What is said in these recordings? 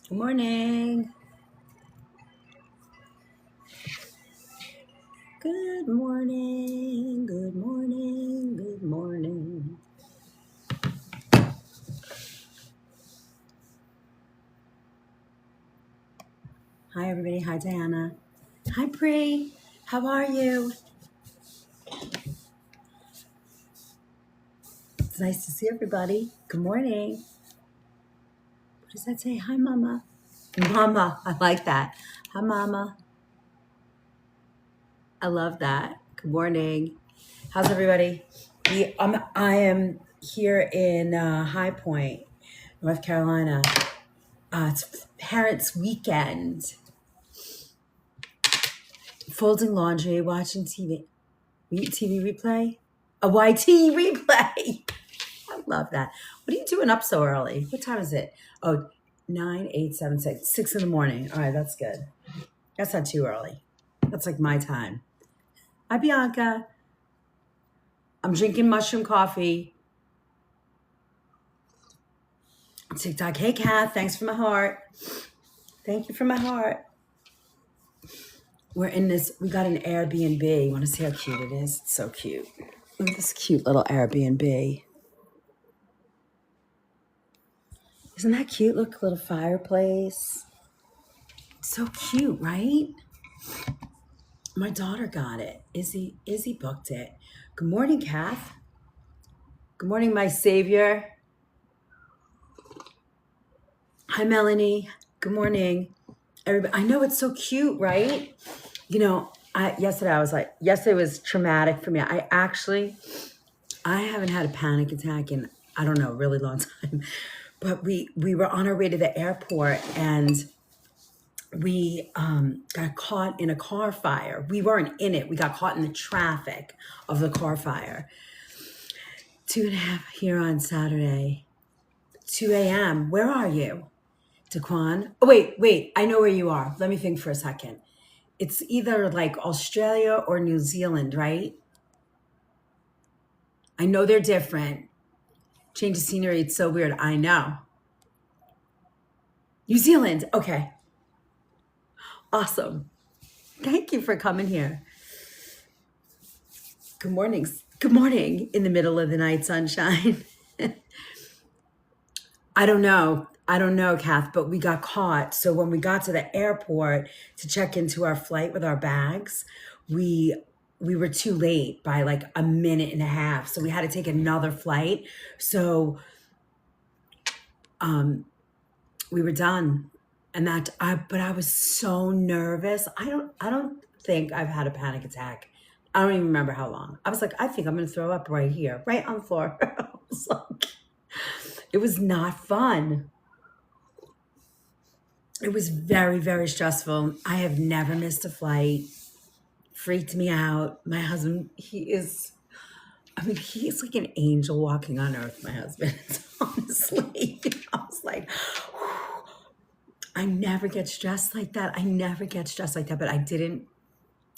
Good morning. Good morning. Good morning. Good morning. Hi, everybody. Hi, Diana. Hi, Bree. How are you? It's nice to see everybody. Good morning. What does that say? Hi, Mama. Mama. I like that. Hi, Mama. I love that. Good morning. How's everybody? I am here in High Point, North Carolina. It's Parents' Weekend. Folding laundry, watching TV. TV replay? A YT replay. I love that. What are you doing up so early? What time is it? Oh, 9, 8, 7, 6. 6 in the morning. All right, that's good. That's not too early. That's like my time. Hi, Bianca. I'm drinking mushroom coffee. TikTok. Hey, Kath. Thanks for my heart. Thank you for my heart. We're in this. We got an Airbnb. Want to see how cute it is? It's so cute. Look at this cute little Airbnb. Isn't that cute? Look, little fireplace. So cute, right? My daughter got it. Izzy booked it. Good morning, Kath. Good morning, my savior. Hi, Melanie. Good morning. Everybody, I know it's so cute, right? You know, yesterday was traumatic for me. I haven't had a panic attack in, I don't know, a really long time. But we were on our way to the airport and we got caught in a car fire. We weren't in it. We got caught in the traffic of the car fire. 2:30 here on Saturday. 2 a.m. Where are you, Daquan? Oh, wait. I know where you are. Let me think for a second. It's either like Australia or New Zealand, right? I know they're different. Change of scenery. It's so weird. I know. New Zealand. Okay. Awesome. Thank you for coming here. Good morning. Good morning in the middle of the night sunshine. I don't know, Kath, but we got caught. So when we got to the airport to check into our flight with our bags, we were too late by like a minute and a half. So we had to take another flight. So we were done. And but I was so nervous. I don't think I've had a panic attack. I don't even remember how long. I was like, I think I'm gonna throw up right here, right on the floor. It was not fun. It was very, very stressful. I have never missed a flight. Freaked me out. My husband, he's like an angel walking on earth, my husband. Honestly, I was like, whew. I never get stressed like that. But I didn't.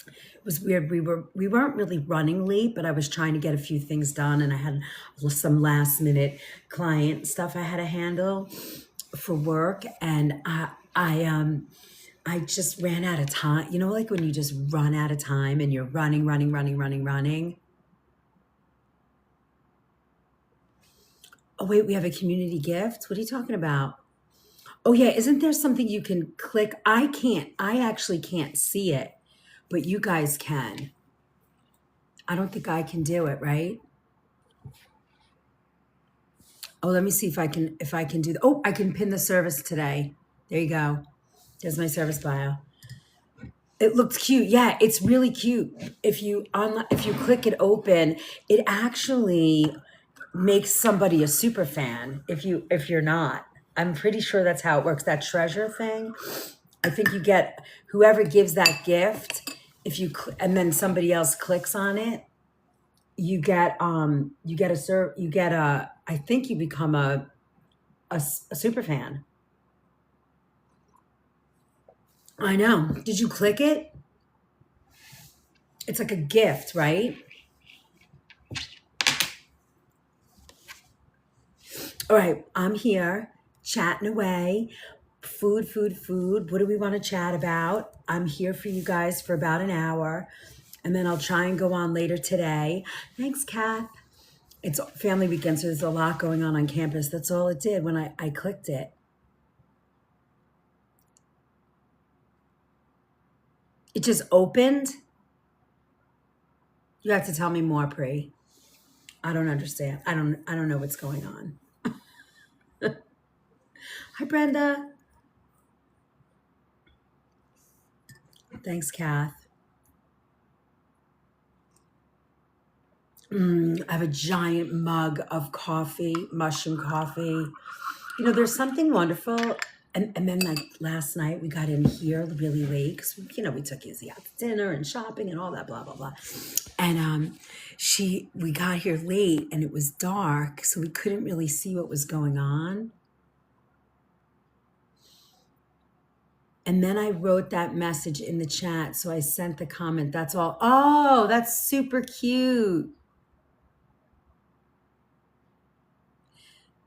It was weird. We weren't really running late, but I was trying to get a few things done, and I had some last minute client stuff I had to handle for work, and I just ran out of time. You know, like when you just run out of time and you're running. Oh, wait, we have a community gift? What are you talking about? Oh, yeah. Isn't there something you can click? I actually can't see it, but you guys can. I don't think I can do it, right? Oh, let me see if I can do oh, I can pin the service today. There you go. There's my service bio. It looks cute. Yeah, it's really cute. If you click it open, it actually makes somebody a super fan if you're not. I'm pretty sure that's how it works. That treasure thing. I think you get whoever gives that gift. If you and then somebody else clicks on it, you get I think you become a super fan. I know. Did you click it? It's like a gift, right? All right, I'm here chatting away. food. What do we want to chat about? I'm here for you guys for about an hour, and then I'll try and go on later today. Thanks, Kath. It's family weekend, so there's a lot going on campus. That's all it did when I clicked it. It just opened. You have to tell me more, Pri. I don't understand. I don't know what's going on. Hi, Brenda. Thanks, Kath. I have a giant mug of coffee, mushroom coffee. You know, there's something wonderful. And then like last night we got in here really late because, you know, we took Izzy out to dinner and shopping and all that, blah, blah, blah. And we got here late and it was dark, so we couldn't really see what was going on. And then I wrote that message in the chat, so I sent the comment. That's all. Oh, that's super cute.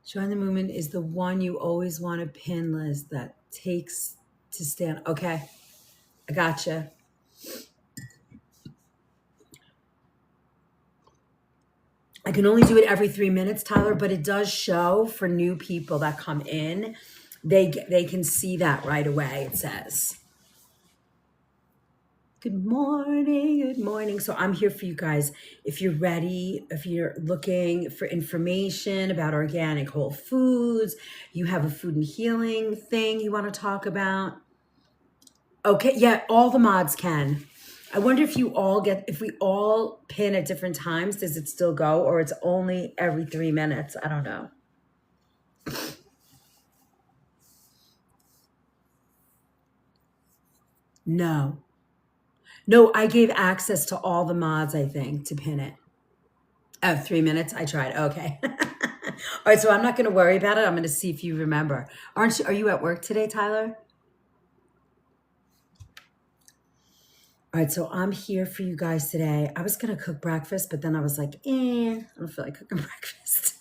Join the movement is the one you always want to pin, Liz, that takes to stand. Okay, I gotcha. I can only do it every 3 minutes, Tyler, but it does show for new people that come in. They can see that right away, it says. Good morning. So I'm here for you guys. If you're ready, if you're looking for information about organic whole foods, you have a food and healing thing you want to talk about. Okay, yeah, all the mods can. I wonder if we all pin at different times, does it still go, or it's only every 3 minutes? I don't know. No, I gave access to all the mods, I think, to pin it. Oh, 3 minutes? I tried. Okay. All right, so I'm not going to worry about it. I'm going to see if you remember. Are you at work today, Tyler? All right, so I'm here for you guys today. I was going to cook breakfast, but then I was like, I don't feel like cooking breakfast.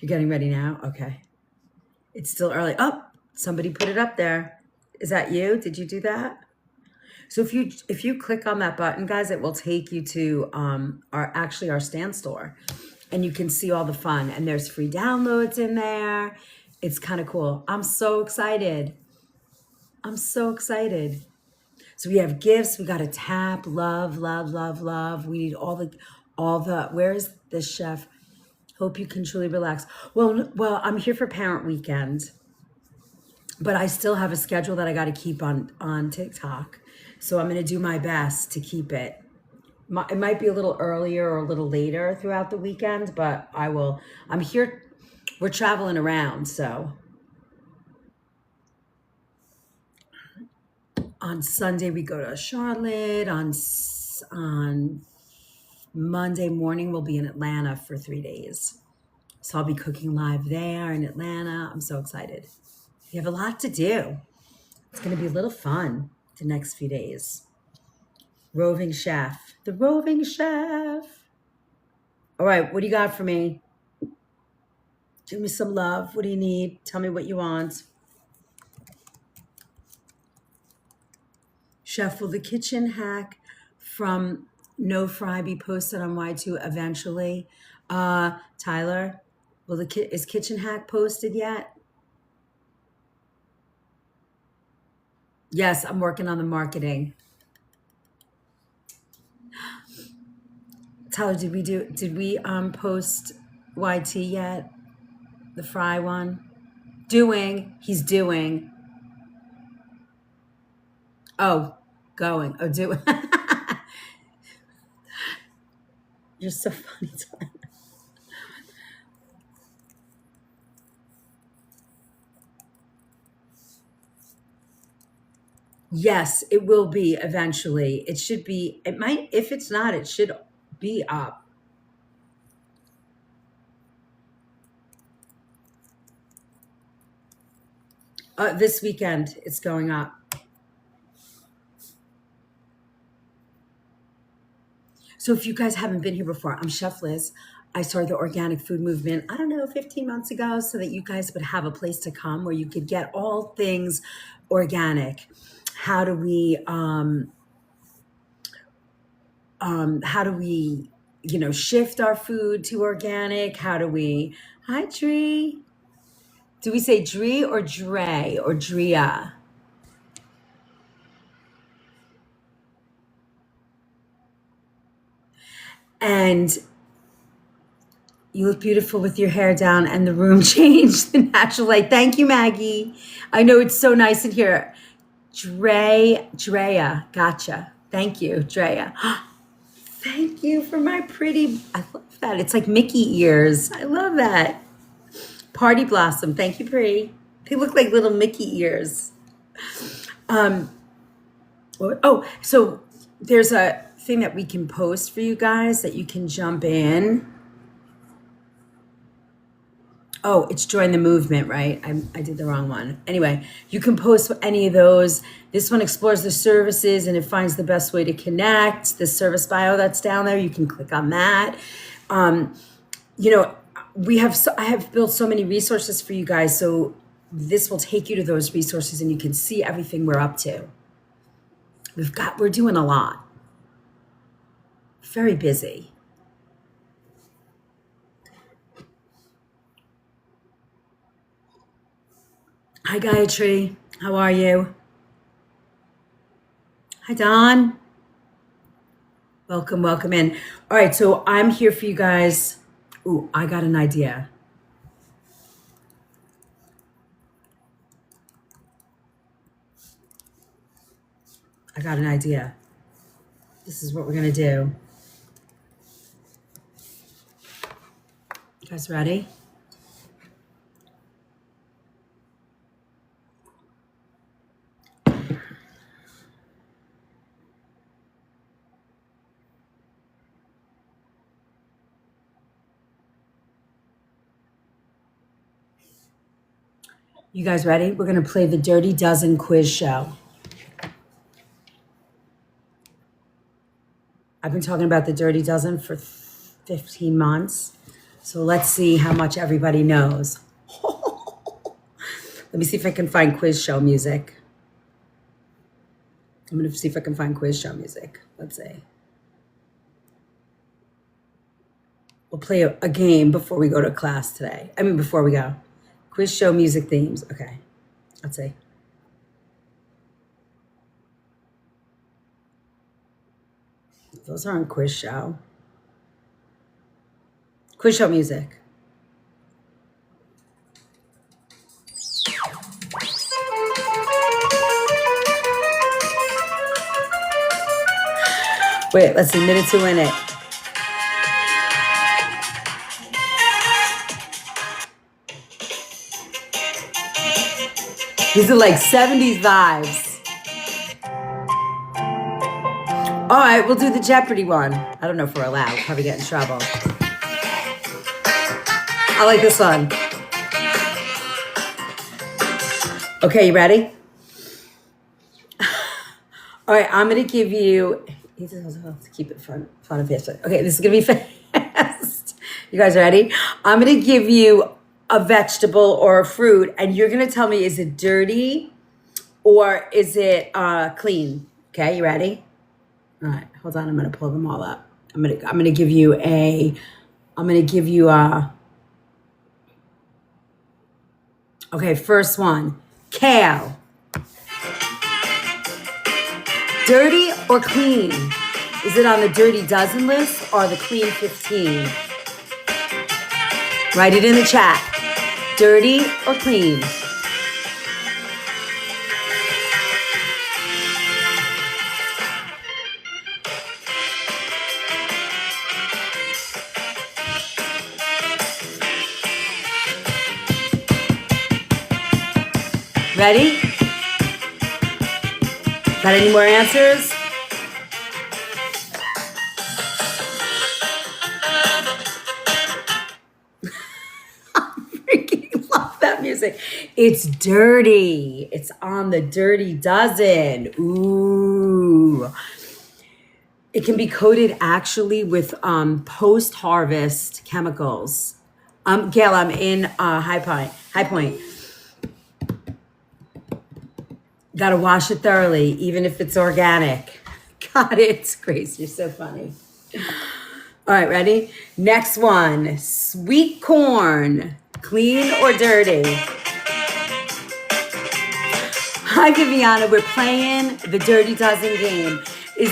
You're getting ready now? Okay. It's still early. Oh, somebody put it up there. Is that you? Did you do that? So if you click on that button, guys, it will take you to our stand store, and you can see all the fun. And there's free downloads in there. It's kind of cool. I'm so excited. So we have gifts. We got to tap. Love. We need all the. Where's the chef? Hope you can truly relax. Well, I'm here for parent weekend, but I still have a schedule that I got to keep on TikTok. So I'm going to do my best to keep it. It might be a little earlier or a little later throughout the weekend, but I will. I'm here. We're traveling around, so. On Sunday, we go to Charlotte. On Monday morning, we'll be in Atlanta for 3 days. So I'll be cooking live there in Atlanta. I'm so excited. We have a lot to do. It's going to be a little fun the next few days. The roving chef. All right, what do you got for me? Give me some love. What do you need? Tell me what you want. Chef, will the kitchen hack from No Fry be posted on Y2 eventually? Tyler, is Kitchen Hack posted yet? Yes, I'm working on the marketing. Tyler, did we post YT yet? The Fry one? He's doing. Oh, going. Oh, doing. You're so funny, Tyler. Yes, it will be eventually. It should be. It might. If it's not, it should be up. This weekend, it's going up. So if you guys haven't been here before, I'm Chef Liz. I started the organic food movement, I don't know, 15 months ago, so that you guys would have a place to come where you could get all things organic. How do we, how do we, shift our food to organic? How do we, hi, Dree. Do we say Dree or Dre or Drea? And you look beautiful with your hair down and the room changed the natural light. Thank you, Maggie. I know it's so nice in here. Drea, gotcha. Thank you, Drea. Thank you for my pretty, I love that. It's like Mickey ears. I love that. Party Blossom, thank you, Pri. They look like little Mickey ears. So there's a thing that we can post for you guys that you can jump in. Oh, it's join the movement, right? I did the wrong one. Anyway, you can post any of those. This one explores the services and it finds the best way to connect. The service bio that's down there, you can click on that. I have built so many resources for you guys, so this will take you to those resources and you can see everything we're up to. We're doing a lot. Very busy. Hi, Gayatri. How are you? Hi, Don. Welcome in. All right, so I'm here for you guys. Ooh, I got an idea. This is what we're going to do. You guys ready? You guys ready? We're going to play the Dirty Dozen quiz show. I've been talking about the Dirty Dozen for 15 months. So let's see how much everybody knows. Let me see if I can find quiz show music. I'm going to see if I can find quiz show music. Let's see. We'll play a game before we go to class today. Before we go. Quiz show music themes. Okay. Let's see. Those aren't quiz show. Quiz show music. Wait, let's see. Minute to win it. These are like 70s vibes. All right, we'll do the Jeopardy one. I don't know if we're allowed. We'll probably get in trouble. I like this one. Okay, you ready? All right, I'm going to give you... to keep it fun and fast. Okay, this is going to be fast. You guys ready? I'm going to give you a vegetable or a fruit, and you're going to tell me, is it dirty or is it clean? Okay, you ready? All right, hold on. I'm going to pull them all up. I'm going to give you a okay, first one. Kale. Dirty or clean? Is it on the Dirty Dozen list or the Clean 15? Write it in the chat. Dirty or clean? Ready? Got any more answers? I freaking love that music. It's dirty. It's on the Dirty Dozen. Ooh. It can be coated actually with post-harvest chemicals. Gail, I'm in High Point. High Point. Got to wash it thoroughly, even if it's organic. Got it, Grace. You're so funny. All right, ready? Next one. Sweet corn. Clean or dirty? Hi, Viviana. We're playing the Dirty Dozen game. Is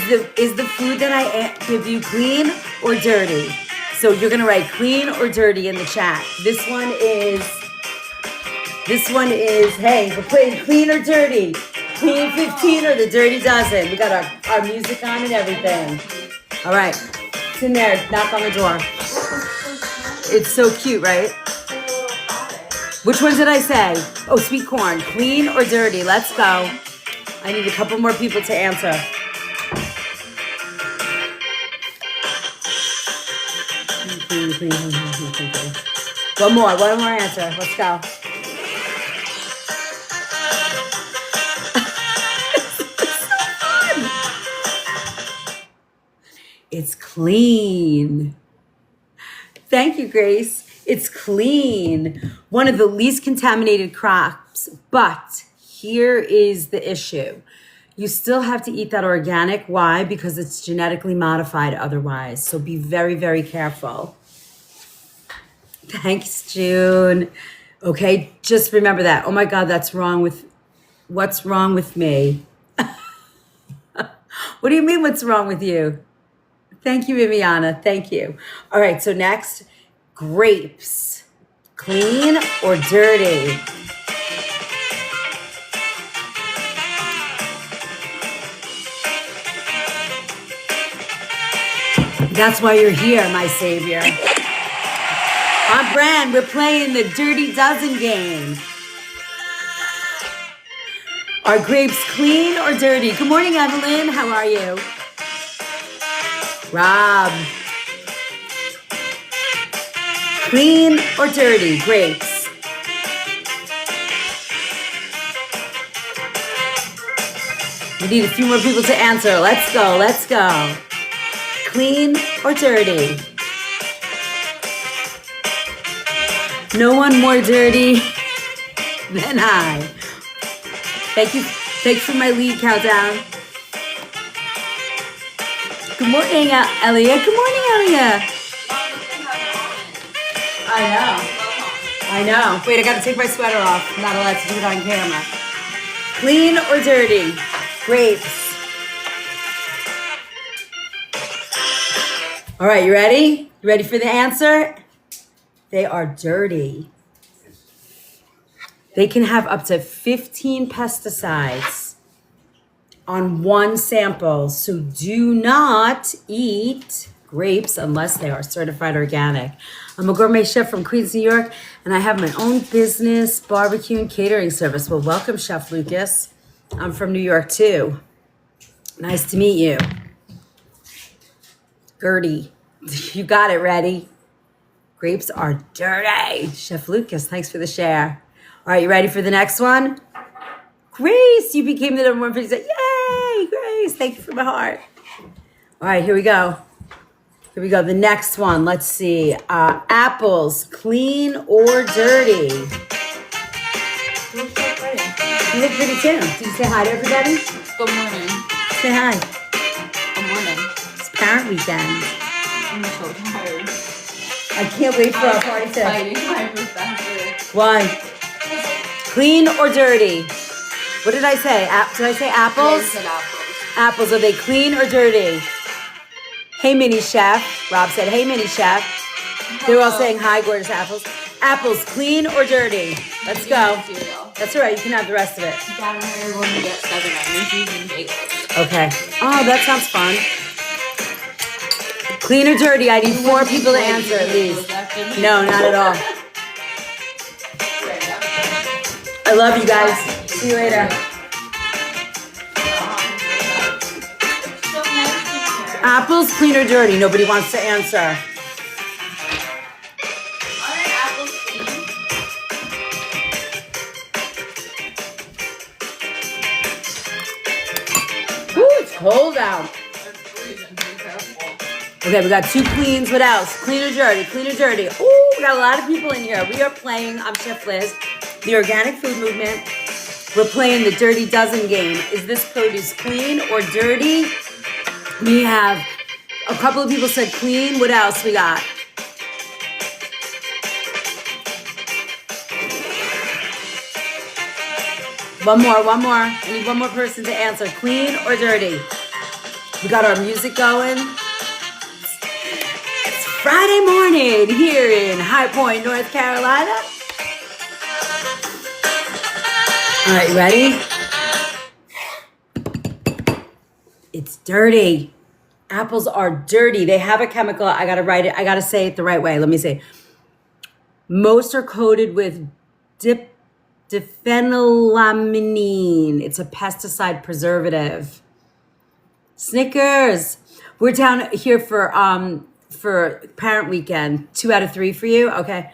the food that I give you clean or dirty? So you're gonna write clean or dirty in the chat. This one is. Hey, we're playing clean or dirty. Clean 15 or the Dirty Dozen. We got our music on and everything. All right, it's in there. Knock on the door. It's so cute, right? Which one did I say? Oh, sweet corn. Clean or dirty? Let's go. I need a couple more people to answer. One more answer. Let's go. It's clean. Thank you, Grace. It's clean. One of the least contaminated crops, but here is the issue. You still have to eat that organic. Why? Because it's genetically modified otherwise. So be very, very careful. Thanks, June. Okay, just remember that. Oh my God, what's wrong with me? What do you mean what's wrong with you? Thank you, Viviana. Thank you. All right, so next, grapes. Clean or dirty? That's why you're here, my savior. I'm Bran. We're playing the Dirty Dozen game. Are grapes clean or dirty? Good morning, Evelyn. How are you? Rob. Clean or dirty? Grapes. We need a few more people to answer. Let's go. Let's go. Clean or dirty? No one more dirty than I. Thank you. Thanks for my lead countdown. Good morning, Elia. Good morning, Elia. I know. Wait, I got to take my sweater off. I'm not allowed to do it on camera. Clean or dirty? Grapes. All right, you ready? You ready for the answer? They are dirty. They can have up to 15 pesticides on one sample. So do not eat grapes unless they are certified organic. I'm a gourmet chef from Queens, New York, and I have my own business, barbecue and catering service. Well, welcome, Chef Lucas. I'm from New York too. Nice to meet you. Gertie, you got it ready. Grapes are dirty. Chef Lucas, thanks for the share. All right, you ready for the next one? Grace, you became the number one person. Yay, Grace. Thank you from my heart. All right, here we go. Here we go. The next one. Let's see. Apples, clean or dirty? You look pretty too. Did you say hi to everybody? Good morning. Say hi. Good morning. It's parent weekend. I'm so tired. I can't wait for our party to... Fighting my professor. Why? Clean or dirty? What did I say? Did I say apples? Said apples. Apples, are they clean or dirty? Hey, mini chef. Rob said, hey, mini chef. They're all saying hi, gorgeous apples. Apples, clean or dirty? Let's go. That's all right. You can have the rest of it. Dad and I are going to get 7 Emmys and bagels. Okay. Oh, that sounds fun. Clean or dirty? I need 4 people to answer at least. No, not at all. I love you guys. See you later. Apples, clean or dirty? Nobody wants to answer. Are apples clean? Ooh, it's cold out. They're freezing. Okay, we got 2 cleans. What else? Clean or dirty? Clean or dirty? Ooh, we got a lot of people in here. We are playing, I'm Chef Liz, the organic food movement. We're playing the Dirty Dozen game. Is this produce clean or dirty? We have a couple of people said clean. What else we got? One more. I need one more person to answer. Clean or dirty? We got our music going. It's Friday morning here in High Point, North Carolina. All right, you ready? It's dirty. Apples are dirty. They have a chemical. I got to write it. I got to say it the right way. Let me see. Most are coated with diphenylamine. It's a pesticide preservative. Snickers. We're down here for parent weekend. 2 out of 3 for you. Okay.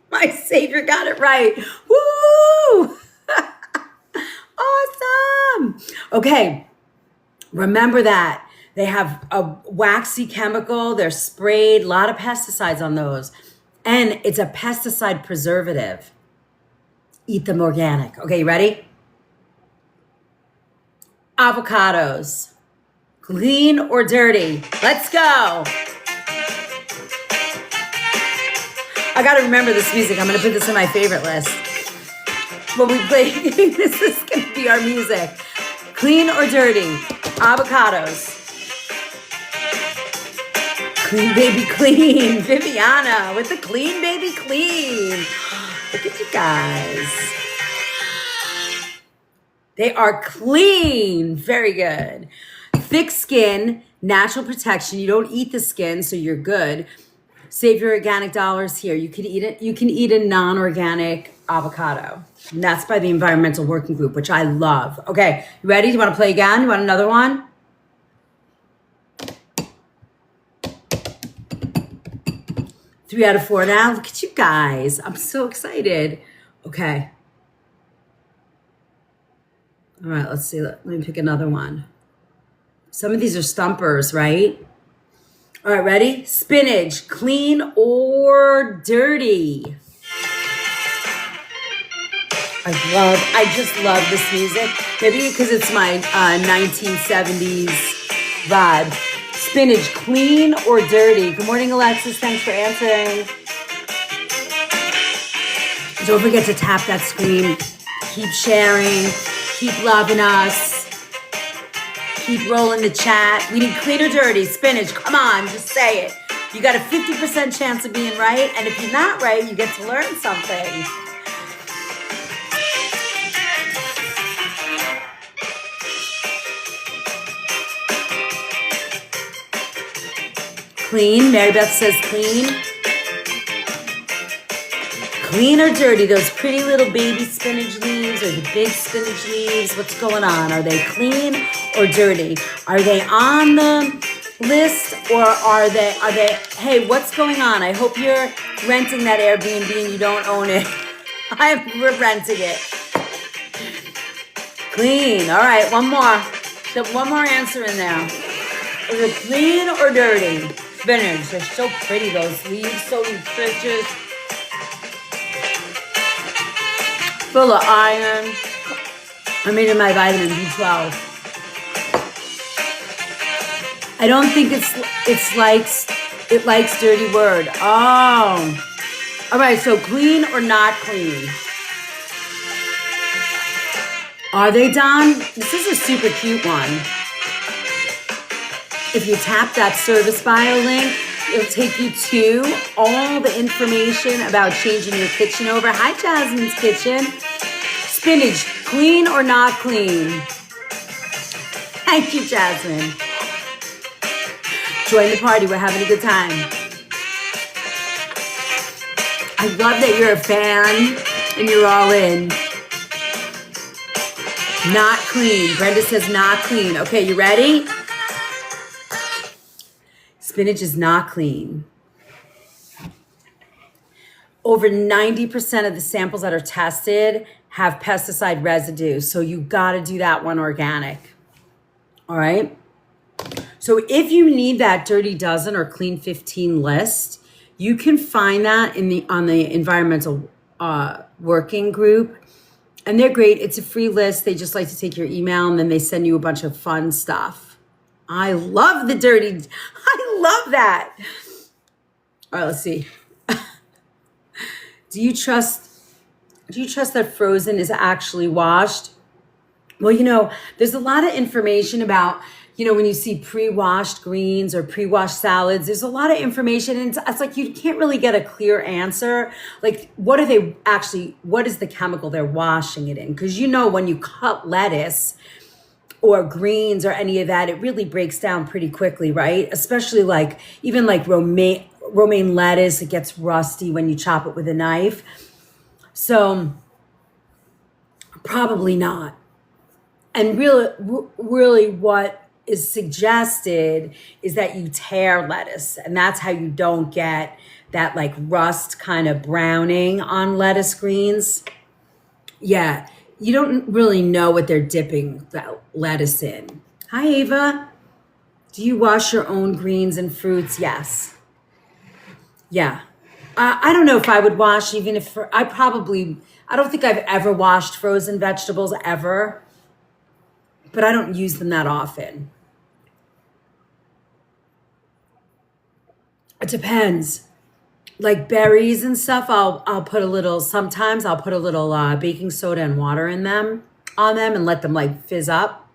My savior got it right. Woo! Awesome. Okay. Remember that. They have a waxy chemical. They're sprayed. A lot of pesticides on those. And it's a pesticide preservative. Eat them organic. Okay, you ready? Avocados. Clean or dirty? Let's go. I got to remember this music. I'm going to put this in my favorite list. When we play, this is going to be our music. Clean or dirty? Avocados. Clean baby clean. Viviana with the clean baby clean. Look at you guys. They are clean. Very good. Thick skin, natural protection. You don't eat the skin, so you're good. Save your organic dollars here. You can eat it. You can eat a non-organic avocado. And that's by the Environmental Working Group, which I love. Okay, you ready? You want to play again? You want another one? Three out of 4 now. Look at you guys. I'm so excited. Okay. All right, let's see. Let me pick another one. Some of these are stumpers, right? All right, ready? Spinach, clean or dirty? I just love this music. Maybe because it's my 1970s vibe. Spinach, clean or dirty? Good morning, Alexis. Thanks for answering. Don't forget to tap that screen. Keep sharing. Keep loving us. Keep rolling the chat. We need clean or dirty? Spinach, come on, just say it. You got a 50% chance of being right. And if you're not right, you get to learn something. Clean. Mary Beth says clean. Clean or dirty? Those pretty little baby spinach leaves or the big spinach leaves. What's going on? Are they clean or dirty? Are they on the list or are they, hey, what's going on? I hope you're renting that Airbnb and you don't own it. We're renting it. Clean. All right, one more. So one more answer in there. Is it clean or dirty? Spinach. They're so pretty, those leaves, so nutritious. Full of iron. I made it my vitamin B12. I don't think it likes dirty word. Oh. All right, so clean or not clean? Are they done? This is a super cute one. If you tap that service bio link, it'll take you to all the information about changing your kitchen over. Hi, Jasmine's Kitchen. Spinach, clean or not clean? Thank you, Jasmine. Join the party. We're having a good time. I love that you're a fan and you're all in. Not clean. Brenda says not clean. Okay, you ready? Spinach is not clean. Over 90% of the samples that are tested have pesticide residue. So you got to do that one organic. All right. So if you need that Dirty Dozen or Clean 15 list, you can find that on the environmental working group. And they're great. It's a free list. They just like to take your email and then they send you a bunch of fun stuff. I love the dirty. I love that. All right, let's see. Do you trust that frozen is actually washed? Well, there's a lot of information about, when you see pre-washed greens or pre-washed salads, there's a lot of information and it's like you can't really get a clear answer. Like, what is the chemical they're washing it in? Because when you cut lettuce or greens or any of that, it really breaks down pretty quickly, right? Especially even romaine lettuce, it gets rusty when you chop it with a knife. So probably not. And really what is suggested is that you tear lettuce, and that's how you don't get that rust kind of browning on lettuce greens. Yeah, you don't really know what they're dipping that lettuce in. Hi, Ava. Do you wash your own greens and fruits? Yes. Yeah. I don't know if I would wash, even if I don't think I've ever washed frozen vegetables ever, but I don't use them that often. It depends. Like berries and stuff, sometimes I'll put a little baking soda and water on them and let them fizz up.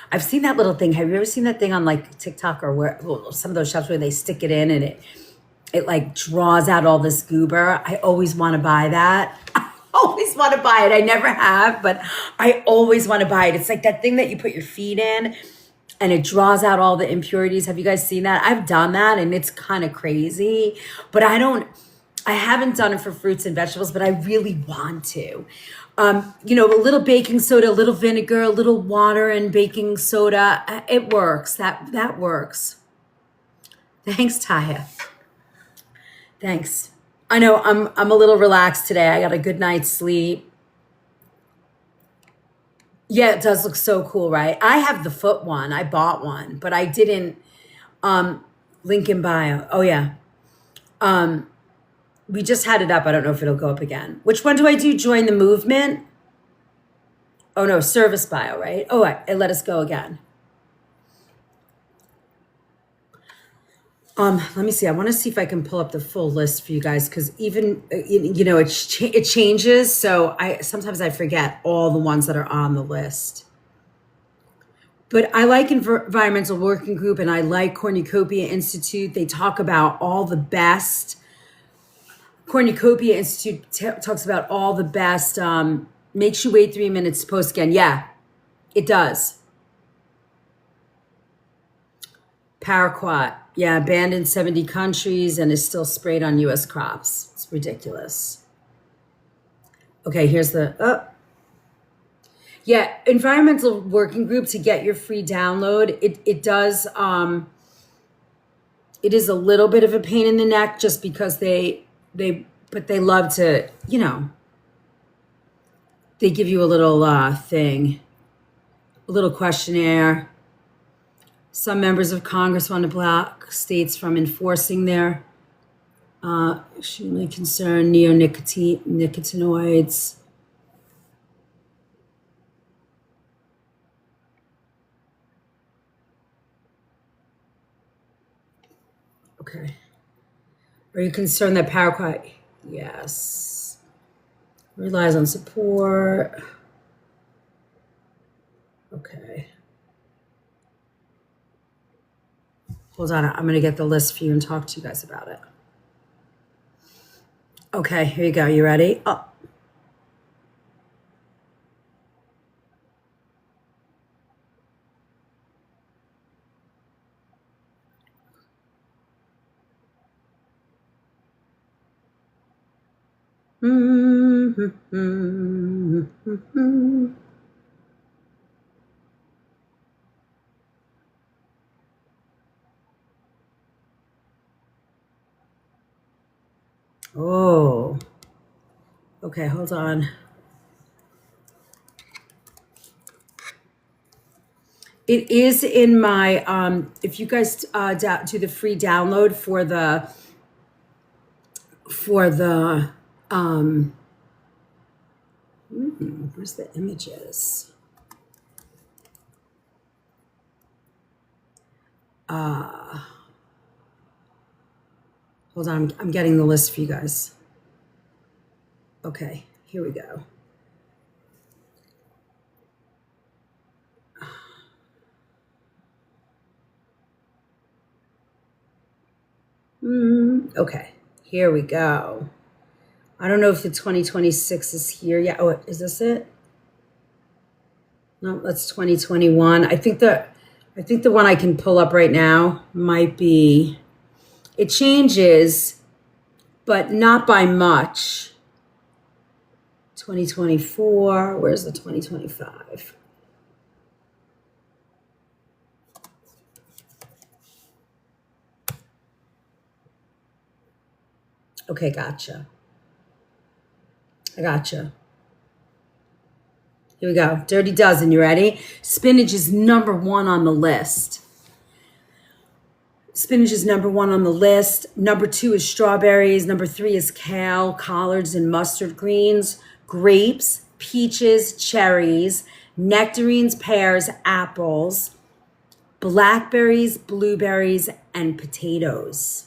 I've seen that little thing. Have you ever seen that thing on TikTok or some of those shops where they stick it in and it draws out all this goober? I always want to buy that. I always want to buy it. I never have, but I always want to buy it. It's like that thing that you put your feet in and it draws out all the impurities. Have you guys seen that? I've done that and it's kind of crazy, but I haven't done it for fruits and vegetables, but I really want to. A little baking soda, a little vinegar, a little water and baking soda. It works. That works. Thanks, Taya. Thanks. I know I'm a little relaxed today. I got a good night's sleep. Yeah, it does look so cool, right? I have the foot one. I bought one, but I didn't. Link in bio. Oh yeah. We just had it up. I don't know if it'll go up again. Which one do I do? Join the movement? Oh no, service bio, right? Oh, it let us go again. Let me see. I want to see if I can pull up the full list for you guys because even it changes. So sometimes I forget all the ones that are on the list. But I like Environmental Working Group and I like Cornucopia Institute. They talk about all the best. Cornucopia Institute talks about all the best. Makes you wait 3 minutes to post again. Yeah, it does. Paraquat. Yeah, banned in 70 countries and is still sprayed on U.S. crops. It's ridiculous. Okay, here's Environmental Working Group to get your free download. It does. It is a little bit of a pain in the neck just because they love to, they give you a little thing, a little questionnaire. Some members of Congress want to block states from enforcing their extremely concerned neonicotinoids. Okay. Are you concerned that paraquat? Yes. Relies on support. Okay. Hold on, I'm going to get the list for you and talk to you guys about it. Okay, here you go. You ready? Oh. Oh, okay, hold on. It is in my, if you guys do the free download for the, where's the images? Hold on, I'm getting the list for you guys. Okay, here we go. Okay, here we go. I don't know if the 2026 is here yet. Oh, is this it? No, that's 2021. I think the one I can pull up right now might be, it changes, but not by much. 2024, where's the 2025? Okay, gotcha. I gotcha. Here we go. Dirty Dozen. You ready? Spinach is number one on the list. Spinach is number one on the list. Number two is strawberries. Number three is kale, collards, and mustard greens. Grapes, peaches, cherries, nectarines, pears, apples, blackberries, blueberries, and potatoes.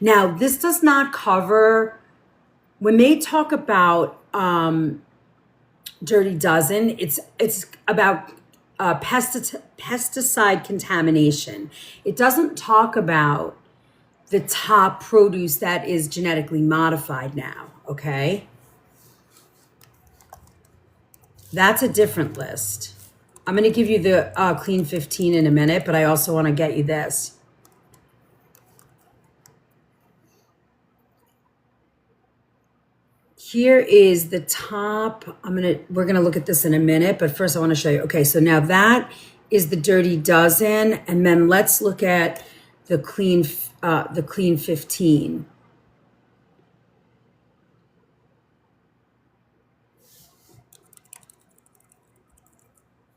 Now, this does not cover, when they talk about Dirty Dozen, it's about pesticide contamination. It doesn't talk about the top produce that is genetically modified now, okay? That's a different list. I'm going to give you the Clean 15 in a minute, but I also want to get you this. Here is the top. We're going to look at this in a minute, but first I want to show you. Okay, so now that is the Dirty Dozen, and then let's look at the Clean 15.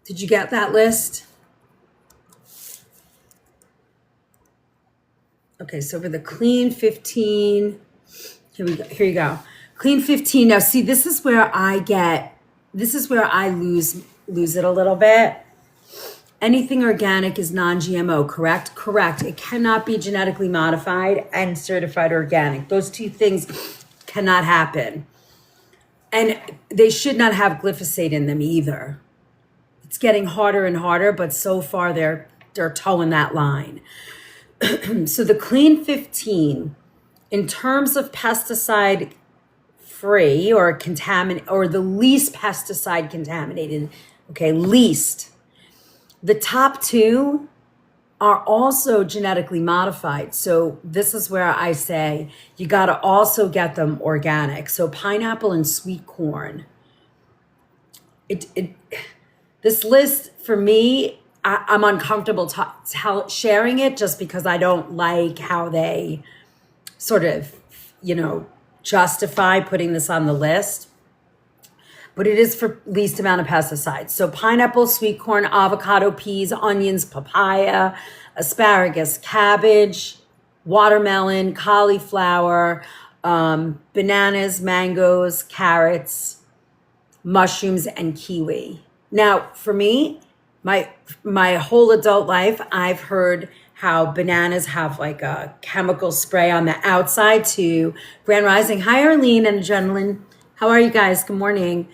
Did you get that list? Okay, so for the Clean 15, here you go. Clean 15. Now see, this is where I lose it a little bit. Anything organic is non-GMO, correct? Correct. It cannot be genetically modified and certified organic. Those two things cannot happen. And they should not have glyphosate in them either. It's getting harder and harder, but so far they're towing that line. So the Clean 15, in terms of pesticide free or the least pesticide contaminated, okay, least. The top two are also genetically modified. So this is where I say you got to also get them organic. So pineapple and sweet corn. This list for me, I'm uncomfortable sharing it just because I don't like how they sort of, justify putting this on the list. But it is for least amount of pesticides. So pineapple, sweet corn, avocado, peas, onions, papaya, asparagus, cabbage, watermelon, cauliflower, bananas, mangoes, carrots, mushrooms, and kiwi. Now, for me, my whole adult life, I've heard how bananas have like a chemical spray on the outside to Grand Rising. Hi, Arlene and Adrenaline. How are you guys? Good morning.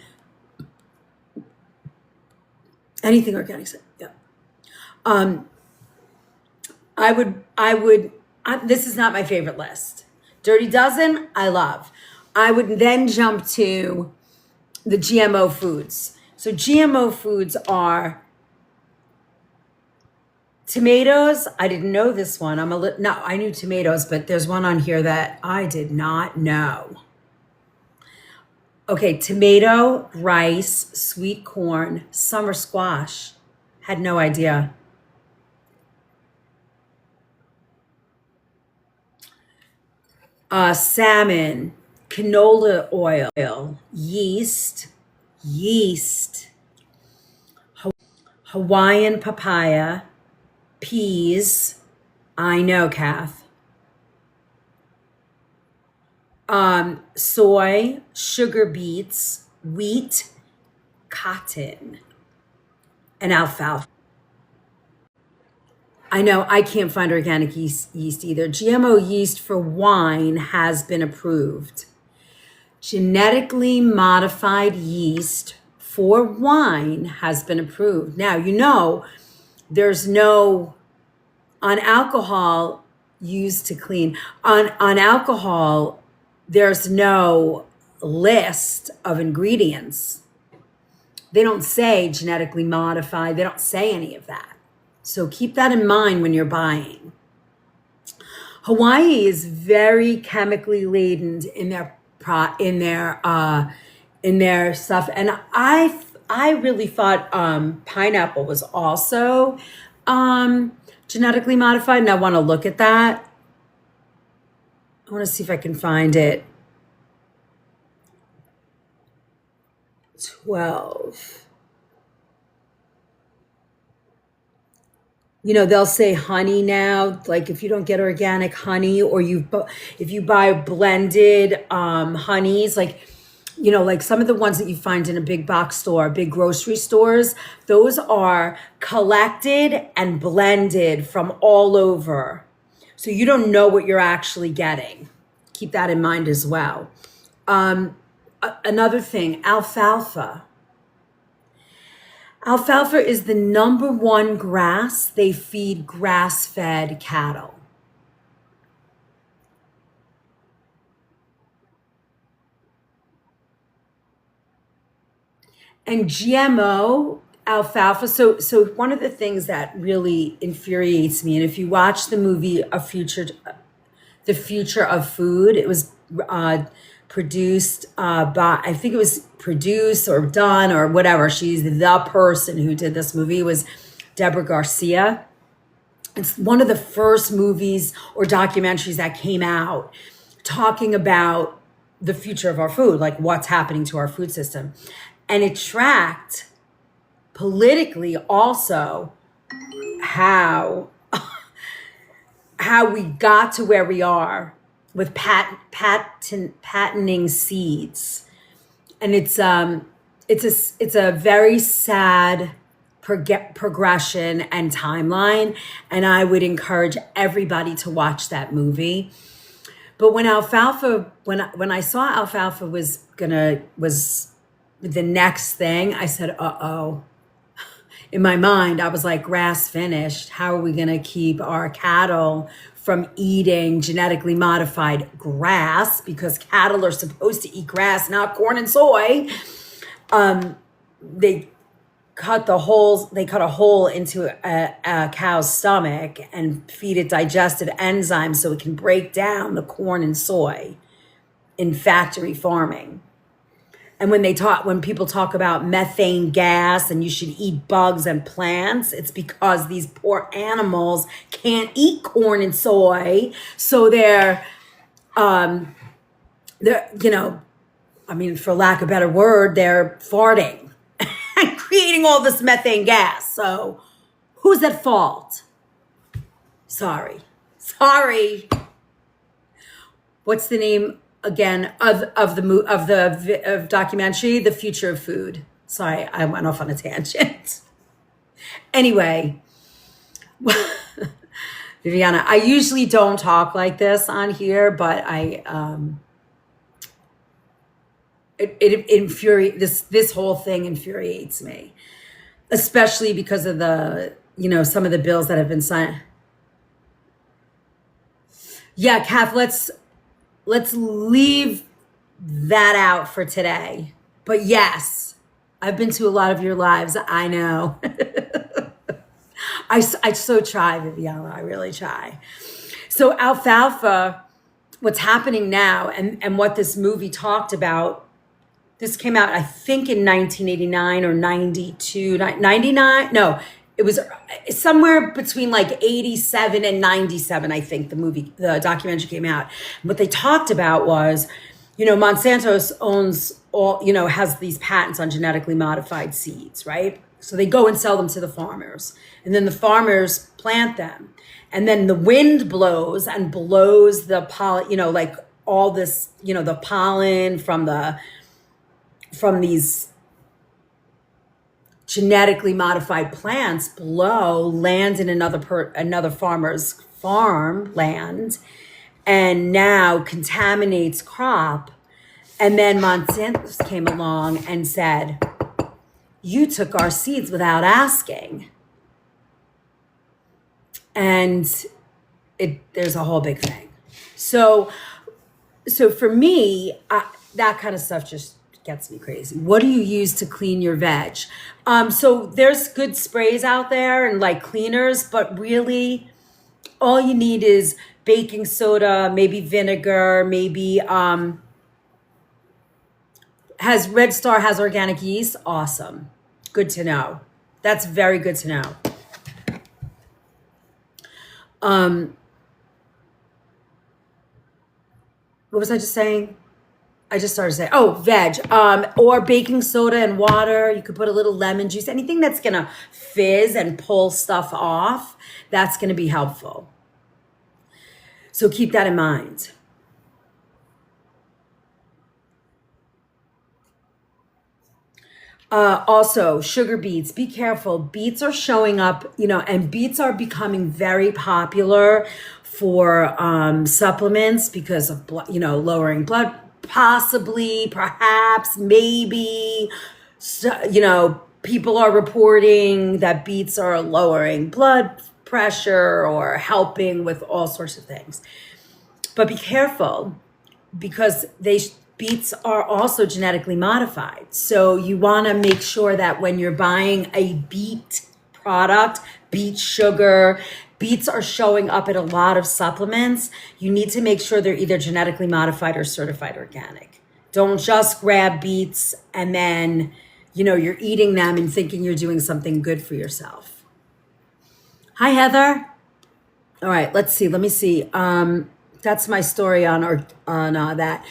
Anything organic, yeah. This is not my favorite list. Dirty Dozen, I love. I would then jump to the GMO foods. So GMO foods are tomatoes. I didn't know this one. I knew tomatoes, but there's one on here that I did not know. Okay, tomato, rice, sweet corn, summer squash. Had no idea. Salmon, canola oil, yeast, Hawaiian papaya, peas. I know, Kath. Soy, sugar beets, wheat, cotton, and alfalfa. I know I can't find organic yeast either. GMO yeast for wine has been approved. Genetically modified yeast for wine has been approved. Now, there's no on alcohol used to clean. On alcohol, there's no list of ingredients. They don't say genetically modified. They don't say any of that. So keep that in mind when you're buying. Hawaii is very chemically laden in their stuff, and I really thought pineapple was also genetically modified, and I want to look at that. I want to see if I can find it. 12. They'll say honey now, like if you don't get organic honey, or if you buy blended honeys, like some of the ones that you find in a big box store, big grocery stores, those are collected and blended from all over. So you don't know what you're actually getting. Keep that in mind as well. Another thing, alfalfa. Alfalfa is the number one grass they feed grass-fed cattle. And GMO alfalfa. So one of the things that really infuriates me, and if you watch the movie The Future of Food, it was produced by, I think it was produced or done or whatever. She's the person who did this movie. It was Deborah Garcia. It's one of the first movies or documentaries that came out talking about the future of our food, like what's happening to our food system. And it tracked politically also how we got to where we are with patenting seeds. And it's a very sad progression and timeline, and I would encourage everybody to watch that movie. But when I saw alfalfa was the next thing, I said, uh-oh. In my mind, I was like, grass finished. How are we going to keep our cattle from eating genetically modified grass? Because cattle are supposed to eat grass, not corn and soy. They cut a hole into a cow's stomach and feed it digestive enzymes so it can break down the corn and soy in factory farming. And when people talk about methane gas and you should eat bugs and plants, it's because these poor animals can't eat corn and soy. So they're for lack of a better word, they're farting and creating all this methane gas. So who's at fault? Sorry. What's the name again of the documentary, The Future of Food? Sorry, I went off on a tangent. Anyway, Viviana, I usually don't talk like this on here, but this whole thing infuriates me, especially because of some of the bills that have been signed. Yeah, Kath, let's leave that out for today. But yes, I've been to a lot of your lives. I know. I so try, Viviana. I really try. So alfalfa, what's happening now and what this movie talked about, this came out, I think, in 1989 or 92, 99. No, it was somewhere between like 87 and 97, I think, the documentary came out. And what they talked about was, Monsanto owns all, has these patents on genetically modified seeds, right? So they go and sell them to the farmers, and then the farmers plant them, and then the wind blows and blows the pollen, like all this, the pollen from these genetically modified plants lands in another farmer's farm land, and now contaminates crop. And then Monsanto came along and said, you took our seeds without asking. And there's a whole big thing. So for me, that kind of stuff just gets me crazy. What do you use to clean your veg? So there's good sprays out there and like cleaners, but really all you need is baking soda, maybe vinegar, maybe Red Star has organic yeast. Awesome. Good to know. That's very good to know. What was I just saying? I just started saying, veg, or baking soda and water. You could put a little lemon juice, anything that's going to fizz and pull stuff off. That's going to be helpful. So keep that in mind. Also, sugar beets, be careful. Beets are showing up, and beets are becoming very popular for supplements because of, lowering blood, possibly, perhaps, maybe. So, people are reporting that beets are lowering blood pressure or helping with all sorts of things. But be careful because beets are also genetically modified. So you want to make sure that when you're buying a beet product, beet sugar, beets are showing up at a lot of supplements. You need to make sure they're either genetically modified or certified organic. Don't just grab beets and then, you're eating them and thinking you're doing something good for yourself. Hi, Heather. All right, let's see. Let me see. That's my story on that.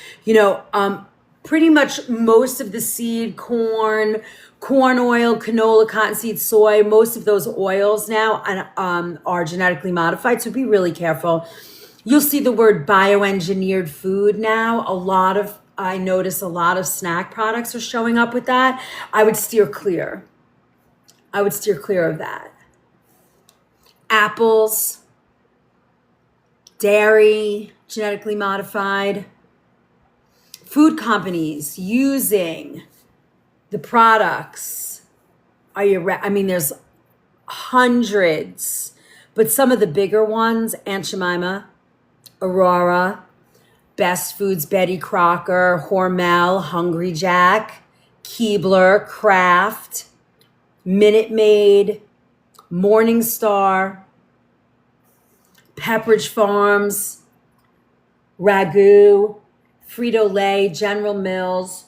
Pretty much most of the seed, corn oil, canola, cottonseed, soy, most of those oils now are genetically modified. So be really careful. You'll see the word bioengineered food now. I notice a lot of snack products are showing up with that. I would steer clear of that. Apples, dairy, genetically modified. Food companies using the products. There's hundreds, but some of the bigger ones, Aunt Jemima, Aurora, Best Foods, Betty Crocker, Hormel, Hungry Jack, Keebler, Kraft, Minute Maid, Morningstar, Pepperidge Farms, Ragu, Frito-Lay, General Mills.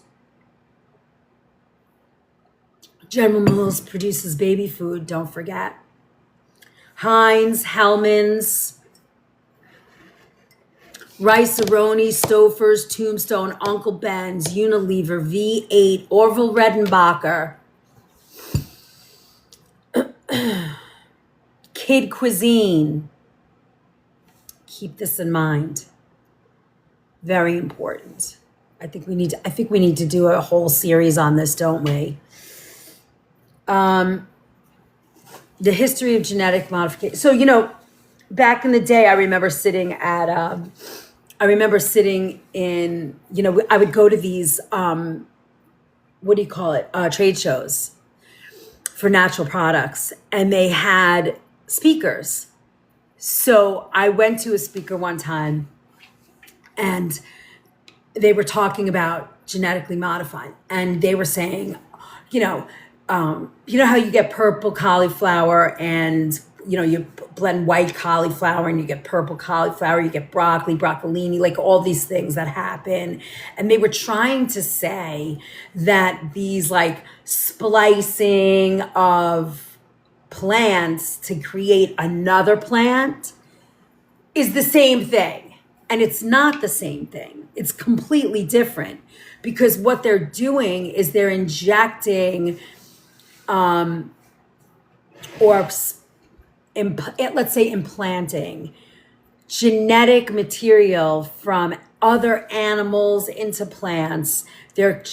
General Mills produces baby food, don't forget. Heinz, Hellmann's, Rice-A-Roni, Stouffer's, Tombstone, Uncle Ben's, Unilever, V8, Orville Redenbacher, Kid Cuisine. Keep this in mind. Very important. I think we need to do a whole series on this, don't we? The history of genetic modification. So, back in the day, I remember sitting in, I would go to these, trade shows for natural products, and they had speakers. So I went to a speaker one time, and they were talking about genetically modified, and they were saying, how you get purple cauliflower and, you blend white cauliflower and you get purple cauliflower, you get broccoli, broccolini, like all these things that happen. And they were trying to say that these like splicing of plants to create another plant is the same thing. And it's not the same thing. It's completely different, because what they're doing is they're injecting or let's say implanting genetic material from other animals into plants. They're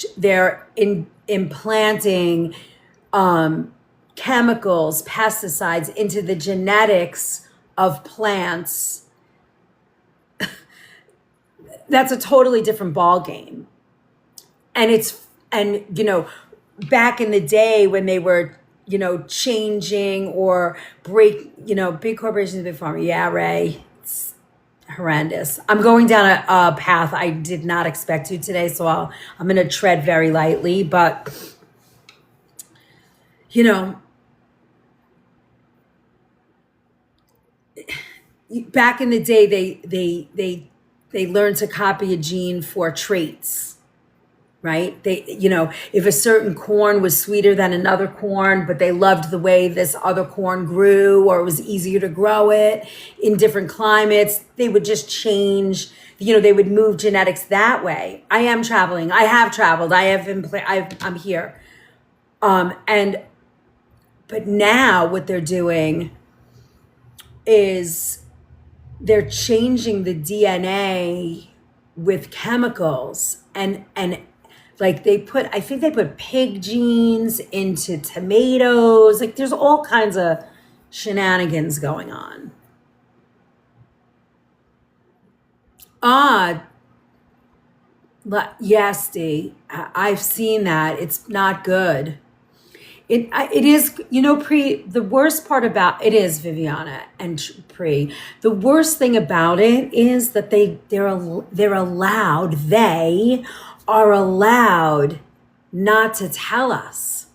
implanting chemicals, pesticides into the genetics of plants. That's a totally different ball game. And back in the day when they were changing or big corporations, big pharma. Yeah, Ray, it's horrendous. I'm going down a path I did not expect to today, so I'm going to tread very lightly. But back in the day, they learned to copy a gene for traits. Right? If a certain corn was sweeter than another corn, but they loved the way this other corn grew, or it was easier to grow it in different climates, they would just change, they would move genetics that way. I am traveling. I have traveled. I'm here. But now what they're doing is they're changing the DNA with chemicals and like I think they put pig genes into tomatoes. Like there's all kinds of shenanigans going on. Yes, Dee, I've seen that. It's not good. It is, the worst part about it is, Viviana and Pre, the worst thing about it is that they are allowed not to tell us.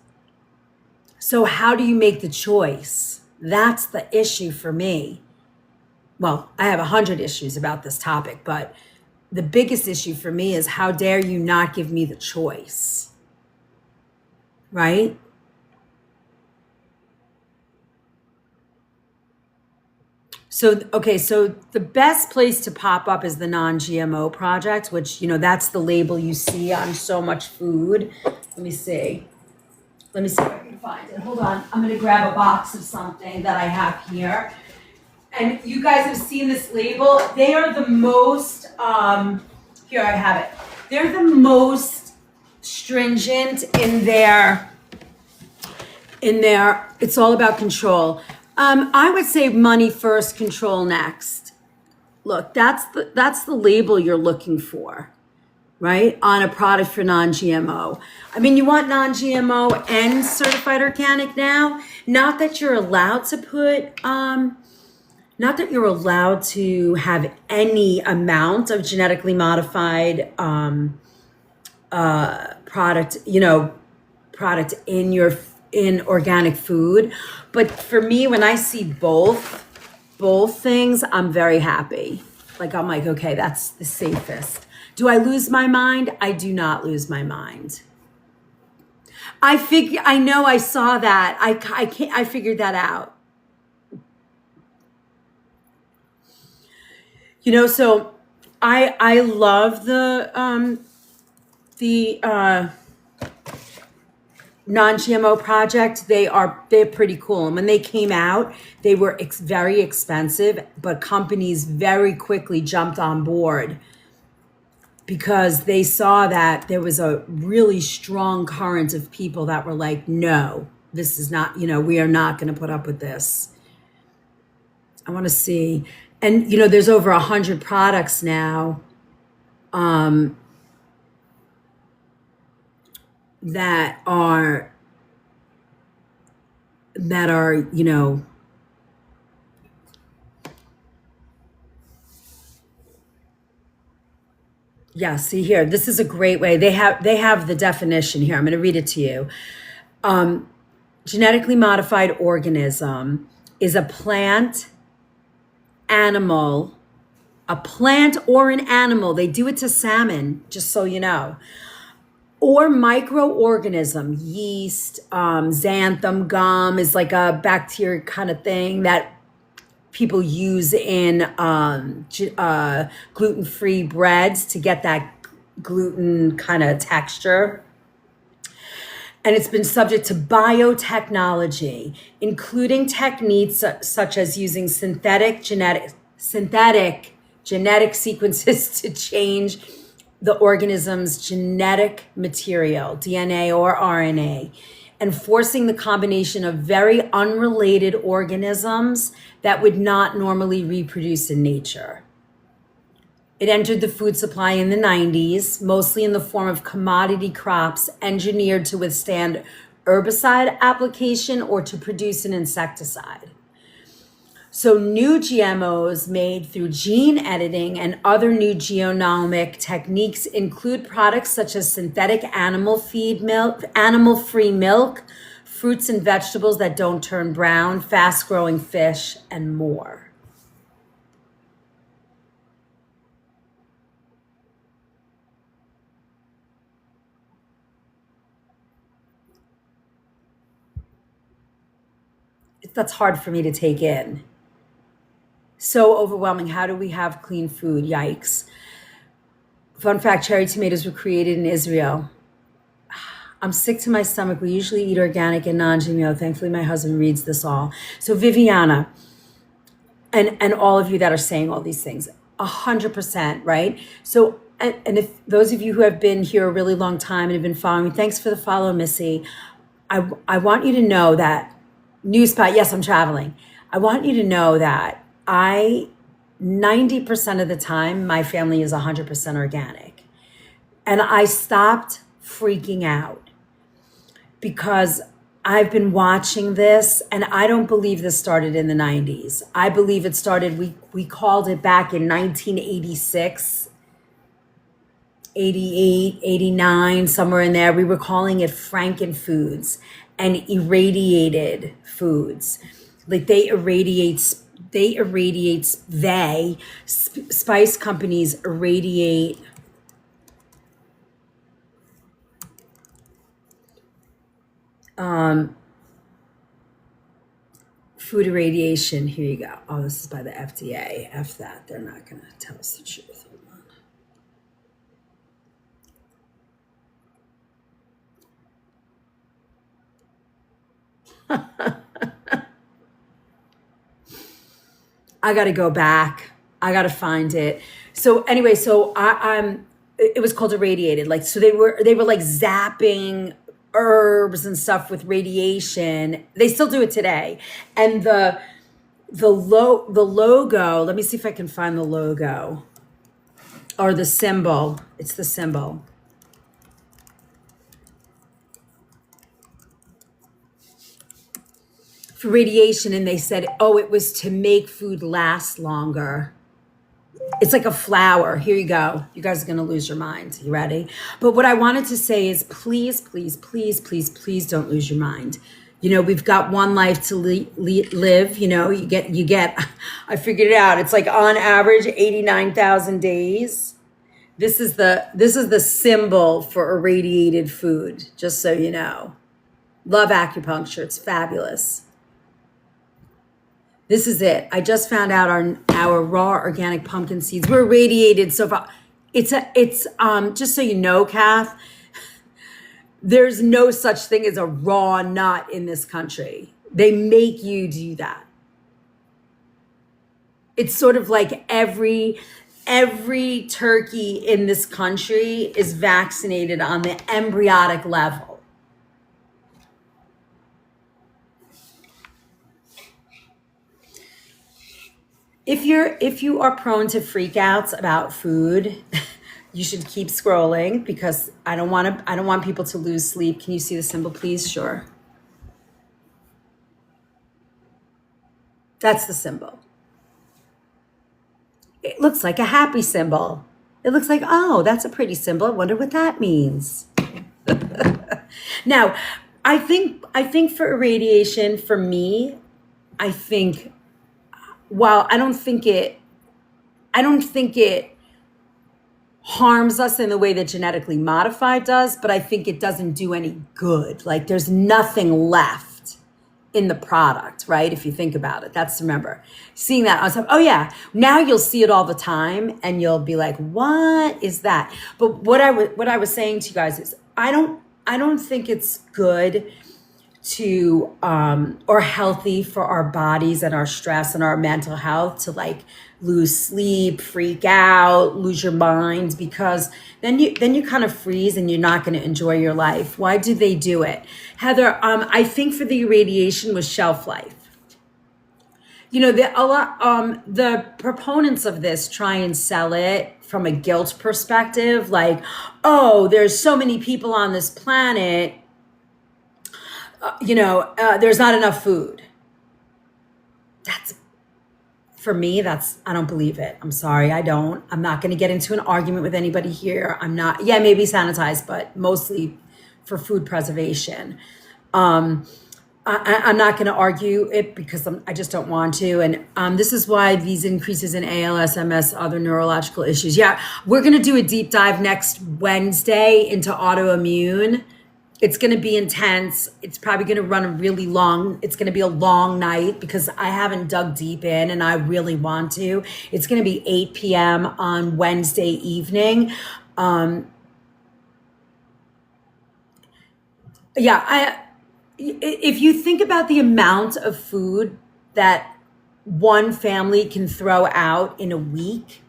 So how do you make the choice? That's the issue for me. Well, I have 100 issues about this topic, but the biggest issue for me is how dare you not give me the choice, right? So the best place to pop up is the non-GMO project, which, that's the label you see on so much food. Let me see if I can find it. Hold on. I'm going to grab a box of something that I have here. And you guys have seen this label. They are the most, here I have it. They're the most stringent in their, it's all about control. I would say money first, control next. Look, that's the label you're looking for, right? On a product for non-GMO. I mean, you want non-GMO and certified organic now. Not that you're allowed to put, not that you're allowed to have any amount of genetically modified product in organic food. But for me, when I see both things, I'm very happy. I'm like, okay, that's the safest. Do I lose my mind? I do not lose my mind. I know I saw that. I figured that out. So I love the non-GMO project. They're pretty cool. And when they came out, they were very expensive, but companies very quickly jumped on board because they saw that there was a really strong current of people that were like, no, this is not, we are not going to put up with this. I want to see. And, there's over 100 products now that are yeah, see here, this is a great way. They have the definition here. I'm going to read it to you. Genetically modified organism is a plant or an animal. They do it to salmon, just so you know. Or microorganism, yeast, xanthan gum is like a bacteria kind of thing that people use in gluten-free breads to get that gluten kind of texture. and it's been subject to biotechnology, including techniques such as using synthetic genetic sequences to change the organism's genetic material, DNA or RNA, and forcing the combination of very unrelated organisms that would not normally reproduce in nature. It entered the food supply in the 90s, mostly in the form of commodity crops engineered to withstand herbicide application or to produce an insecticide. So new GMOs made through gene editing and other new genomic techniques include products such as synthetic animal-free milk, fruits and vegetables that don't turn brown, fast-growing fish, and more. That's hard for me to take in. So overwhelming. How do we have clean food? Yikes. Fun fact, cherry tomatoes were created in Israel. I'm sick to my stomach. We usually eat organic and non-GMO. Thankfully, my husband reads this all. So Viviana, and all of you that are saying all these things, 100%, right? So, and if those of you who have been here a really long time and have been following me, thanks for the follow, Missy. I want you to know that, new spot, yes, I'm traveling. I want you to know that 90% of the time, my family is 100% organic. And I stopped freaking out because I've been watching this, and I don't believe this started in the 90s. I believe it started, we called it back in 1986, 88, 89, somewhere in there. We were calling it Frankenfoods and irradiated foods. Like spice companies irradiate food irradiation. Here you go. Oh, this is by the FDA. F that. They're not going to tell us the truth. Hold on. I got to go back. I got to find it. So anyway, so it was called irradiated. Like, so they were like zapping herbs and stuff with radiation. They still do it today. And the logo, let me see if I can find the logo or the symbol. It's the symbol. For radiation, and they said, oh, it was to make food last longer. It's like a flower. Here you go. You guys are going to lose your mind. You ready? But what I wanted to say is please, please, please, please, please don't lose your mind. You know, we've got one life to live. You know, you get, I figured it out. It's like on average 89,000 days. This is the symbol for irradiated food, just so you know. Love acupuncture. It's fabulous. This is it. I just found out our raw organic pumpkin seeds were irradiated so far. It's just so you know, Kath, there's no such thing as a raw nut in this country. They make you do that. It's sort of like every turkey in this country is vaccinated on the embryonic level. If you are prone to freakouts about food, you should keep scrolling because I don't want people to lose sleep. Can you see the symbol, please? Sure. That's the symbol. It looks like a happy symbol. It looks like, oh, that's a pretty symbol. I wonder what that means. Now, I think for irradiation, for me, I think, while I don't think it harms us in the way that genetically modified does, but I think it doesn't do any good. Like there's nothing left in the product, right? If you think about it, that's, remember, seeing that, I was like, oh yeah, now you'll see it all the time and you'll be like, what is that? But what I was saying to you guys is I don't I don't think it's good to or healthy for our bodies and our stress and our mental health to like lose sleep, freak out, lose your mind, because then you kind of freeze and you're not going to enjoy your life. Why do they do it? Heather, I think for the irradiation was shelf life. You know, the proponents of this try and sell it from a guilt perspective, like, oh, there's so many people on this planet, there's not enough food. That's, for me, I don't believe it. I'm sorry, I don't. I'm not going to get into an argument with anybody here. I'm not, yeah, maybe sanitized, but mostly for food preservation. I'm not going to argue it because I just don't want to. And this is why these increases in ALS, MS, other neurological issues. Yeah, we're going to do a deep dive next Wednesday into autoimmune. It's going to be intense. It's probably going to run really long. It's going to be a long night because I haven't dug deep in and I really want to. It's going to be 8 p.m. on Wednesday evening. If you think about the amount of food that one family can throw out in a week,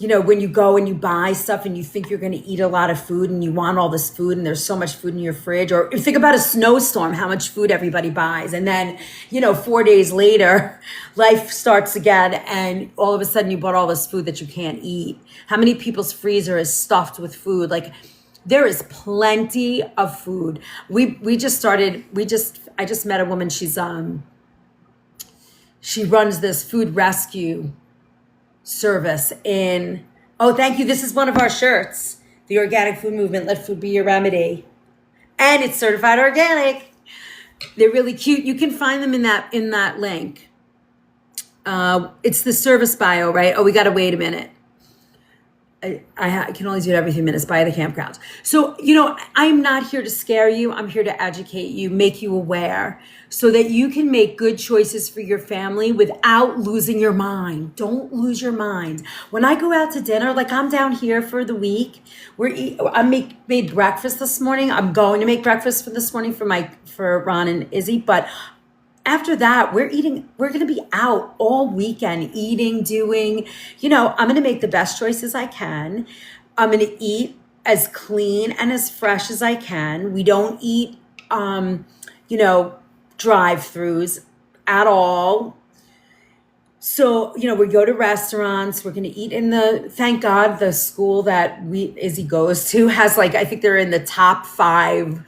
when you go and you buy stuff and you think you're going to eat a lot of food and you want all this food and there's so much food in your fridge, or think about a snowstorm, how much food everybody buys. And then, 4 days later, life starts again and all of a sudden you bought all this food that you can't eat. How many people's freezer is stuffed with food? Like, there is plenty of food. I just met a woman. She runs this food rescue service oh, thank you. This is one of our shirts. The Organic Food Movement, Let Food Be Your Remedy. And it's certified organic. They're really cute. You can find them in that link. It's the service bio, right? Oh, we got to wait a minute. I can only do it every few minutes by the campgrounds. So, I'm not here to scare you. I'm here to educate you, make you aware so that you can make good choices for your family without losing your mind. Don't lose your mind. When I go out to dinner, like I'm down here for the week, I made breakfast this morning. I'm going to make breakfast this morning for Ron and Izzy, but after that, we're going to be out all weekend eating, doing, I'm going to make the best choices I can. I'm going to eat as clean and as fresh as I can. We don't eat, drive-throughs at all. So, we go to restaurants. We're going to eat thank God, the school that Izzy goes to has I think they're in the top 5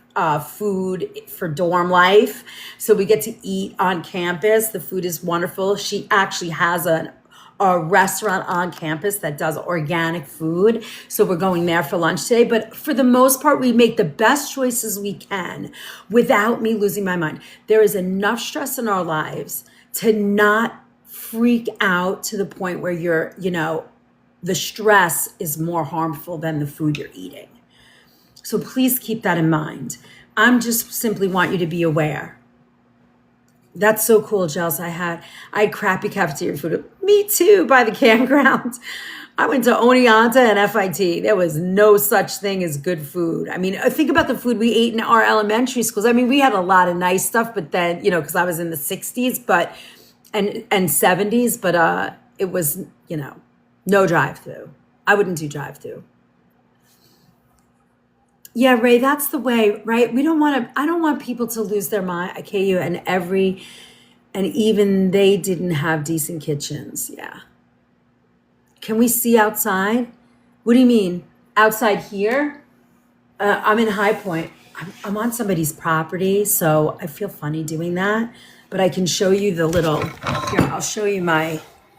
food for dorm life. So we get to eat on campus. The food is wonderful. She actually has a restaurant on campus that does organic food. So we're going there for lunch today. But for the most part, we make the best choices we can without me losing my mind. There is enough stress in our lives to not freak out to the point where the stress is more harmful than the food you're eating. So please keep that in mind. I'm just simply want you to be aware. That's so cool, Jels. I had crappy cafeteria food. Me too, by the campground. I went to Oneonta and FIT. There was no such thing as good food. I mean, think about the food we ate in our elementary schools. I mean, we had a lot of nice stuff, but then, because I was in the 60s, and 70s, but it was, no drive-through. I wouldn't do drive-through. Yeah, Ray, that's the way, right? I don't want people to lose their mind. I can't you and even they didn't have decent kitchens. Yeah. Can we see outside? What do you mean? Outside here? I'm in High Point. I'm on somebody's property, so I feel funny doing that. But I can show you I'll show you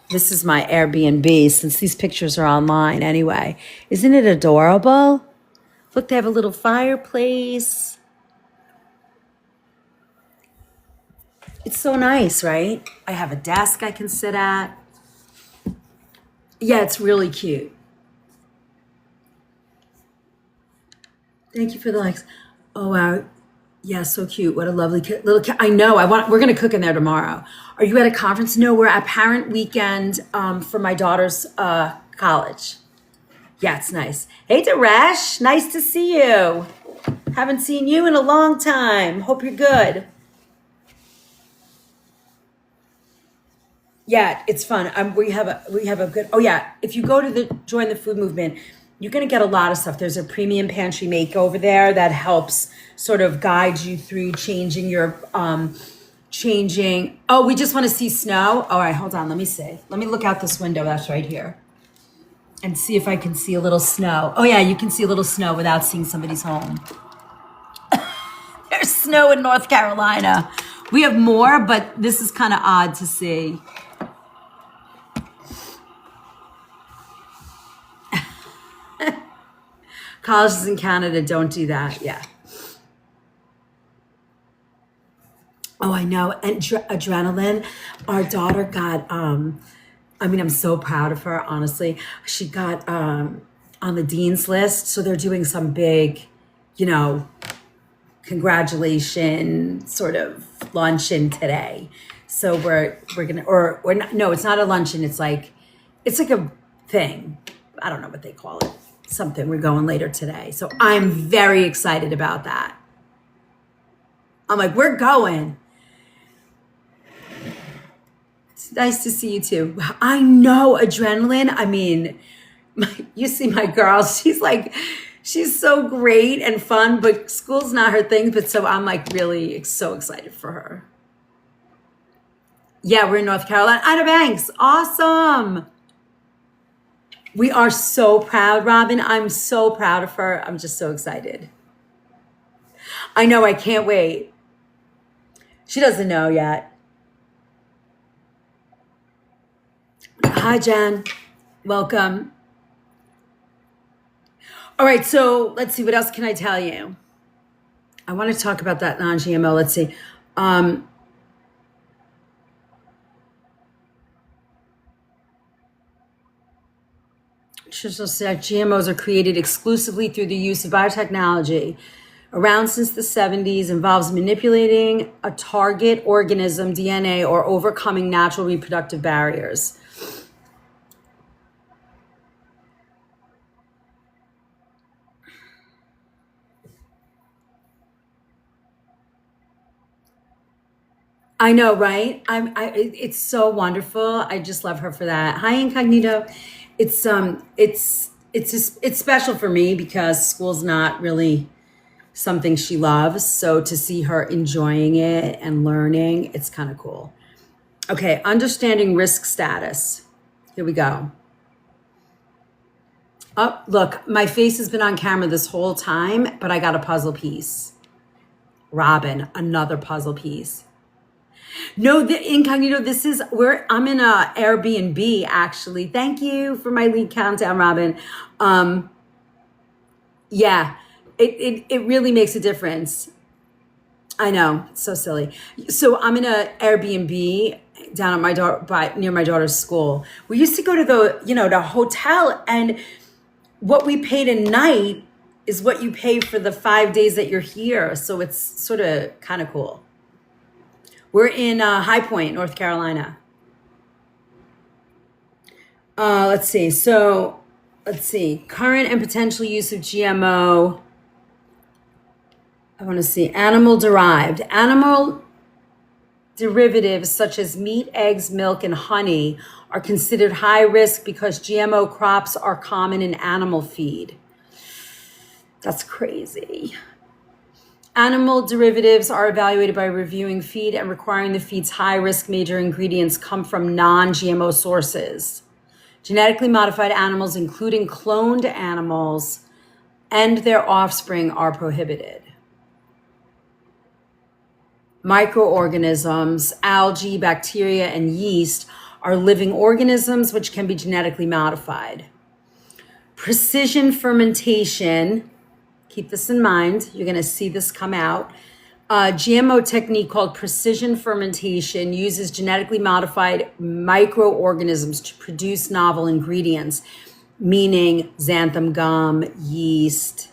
this is my Airbnb since these pictures are online anyway. Isn't it adorable? Look, they have a little fireplace. It's so nice, right? I have a desk I can sit at. Yeah, it's really cute. Thank you for the likes. Oh, wow. Yeah, so cute. What a lovely little cat. I know. We're going to cook in there tomorrow. Are you at a conference? No, we're at parent weekend for my daughter's college. Yeah, it's nice. Hey, Daresh. Nice to see you. Haven't seen you in a long time. Hope you're good. Yeah, it's fun. We have a good. Oh yeah, if you go to join the food movement, you're gonna get a lot of stuff. There's a premium pantry makeover there that helps sort of guide you through changing your changing. Oh, we just want to see snow. All right, hold on. Let me see. Let me look out this window. That's right here, and see if I can see a little snow. Oh yeah, you can see a little snow without seeing somebody's home. There's snow in North Carolina. We have more, but this is kind of odd to see. Colleges in Canada don't do that. Yeah. Oh, I know. And adrenaline. Our daughter got, I'm so proud of her, honestly. She got on the dean's list. So they're doing some big, congratulation sort of luncheon today. So we're gonna, or not, no, it's not a luncheon. It's like a thing. I don't know what they call it. Something. We're going later today. So I'm very excited about that. I'm like, we're going. It's nice to see you too. I know, adrenaline. I mean, you see my girl. She's so great and fun, but school's not her thing. But so I'm like really so excited for her. Yeah, we're in North Carolina. Outer Banks. Awesome. We are so proud, Robin. I'm so proud of her. I'm just so excited. I know. I can't wait. She doesn't know yet. Hi, Jen. Welcome. All right. So let's see. What else can I tell you? I want to talk about that non-GMO. Let's see. GMOs are created exclusively through the use of biotechnology. Around since the 70s, involves manipulating a target organism DNA or overcoming natural reproductive barriers. I know, right? It's so wonderful. I just love her for that. Hi, Incognito. It's special for me because school's not really something she loves. So to see her enjoying it and learning, it's kind of cool. Okay, understanding risk status. Here we go. Oh, look, my face has been on camera this whole time, but I got a puzzle piece. Robin, another puzzle piece. No, the Incognito, I'm in a Airbnb actually. Thank you for my lead countdown, Robin. Yeah, it really makes a difference. I know, it's so silly. So I'm in a Airbnb down at near my daughter's school. We used to go to the hotel, and what we paid a night is what you pay for the 5 days that you're here. So it's sort of kind of cool. We're in High Point, North Carolina. Let's see. So let's see. Current and potential use of GMO. I want to see animal derived. Animal derivatives such as meat, eggs, milk, and honey are considered high risk because GMO crops are common in animal feed. That's crazy. Animal derivatives are evaluated by reviewing feed and requiring the feed's high-risk major ingredients come from non-GMO sources. Genetically modified animals, including cloned animals, and their offspring are prohibited. Microorganisms, algae, bacteria, and yeast are living organisms which can be genetically modified. Precision fermentation, keep this in mind, you're going to see this come out. A GMO technique called precision fermentation uses genetically modified microorganisms to produce novel ingredients, meaning xanthan gum, yeast.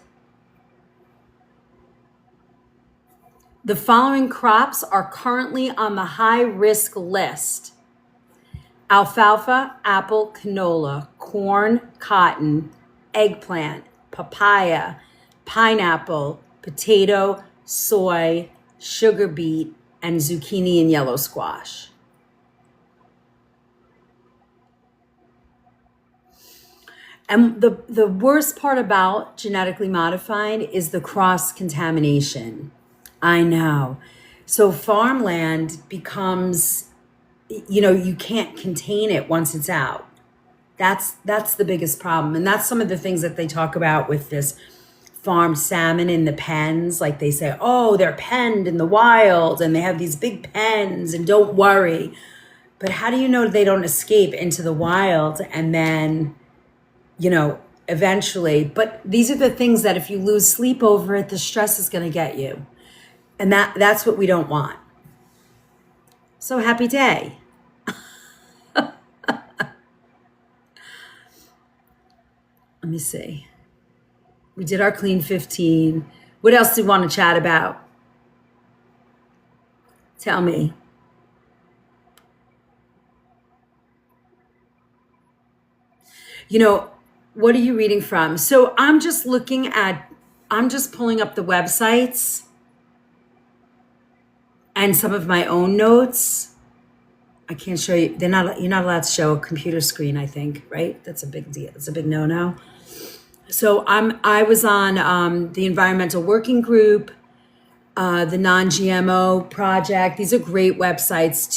The following crops are currently on the high-risk list: alfalfa, apple, canola, corn, cotton, eggplant, papaya, pineapple, potato, soy, sugar beet, and zucchini and yellow squash. And the worst part about genetically modified is the cross contamination. I know. So farmland becomes, you can't contain it once it's out. That's the biggest problem. And that's some of the things that they talk about with this farmed salmon in the pens. Like they say, oh, they're penned in the wild and they have these big pens and don't worry. But how do you know they don't escape into the wild and then, eventually? But these are the things that if you lose sleep over it, the stress is going to get you. And that's what we don't want. So happy day. Let me see. We did our clean 15. What else do you want to chat about? Tell me. What are you reading from? So I'm just pulling up the websites and some of my own notes. I can't show you. You're not allowed to show a computer screen, I think, right? That's a big deal. It's a big no-no. So I was on the Environmental Working Group, the Non-GMO Project. These are great websites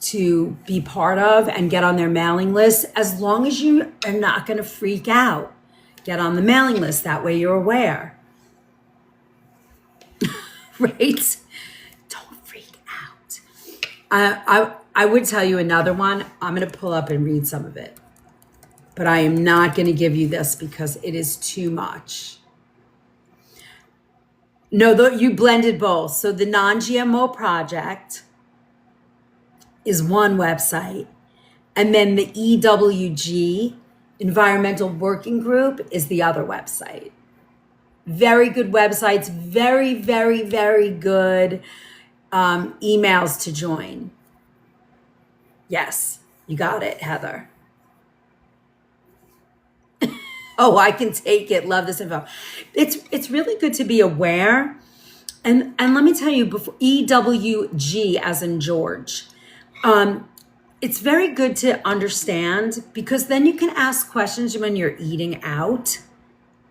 to be part of and get on their mailing list. As long as you are not going to freak out, get on the mailing list. That way you're aware, right? Don't freak out. I would tell you another one. I'm going to pull up and read some of it. But I am not going to give you this because it is too much. No, you blended both. So the Non-GMO Project is one website. And then the EWG, Environmental Working Group, is the other website. Very good websites. Very, very, very good emails to join. Yes, you got it, Heather. Oh, I can take it. Love this info. It's really good to be aware. And let me tell you, before EWG as in George, it's very good to understand because then you can ask questions when you're eating out,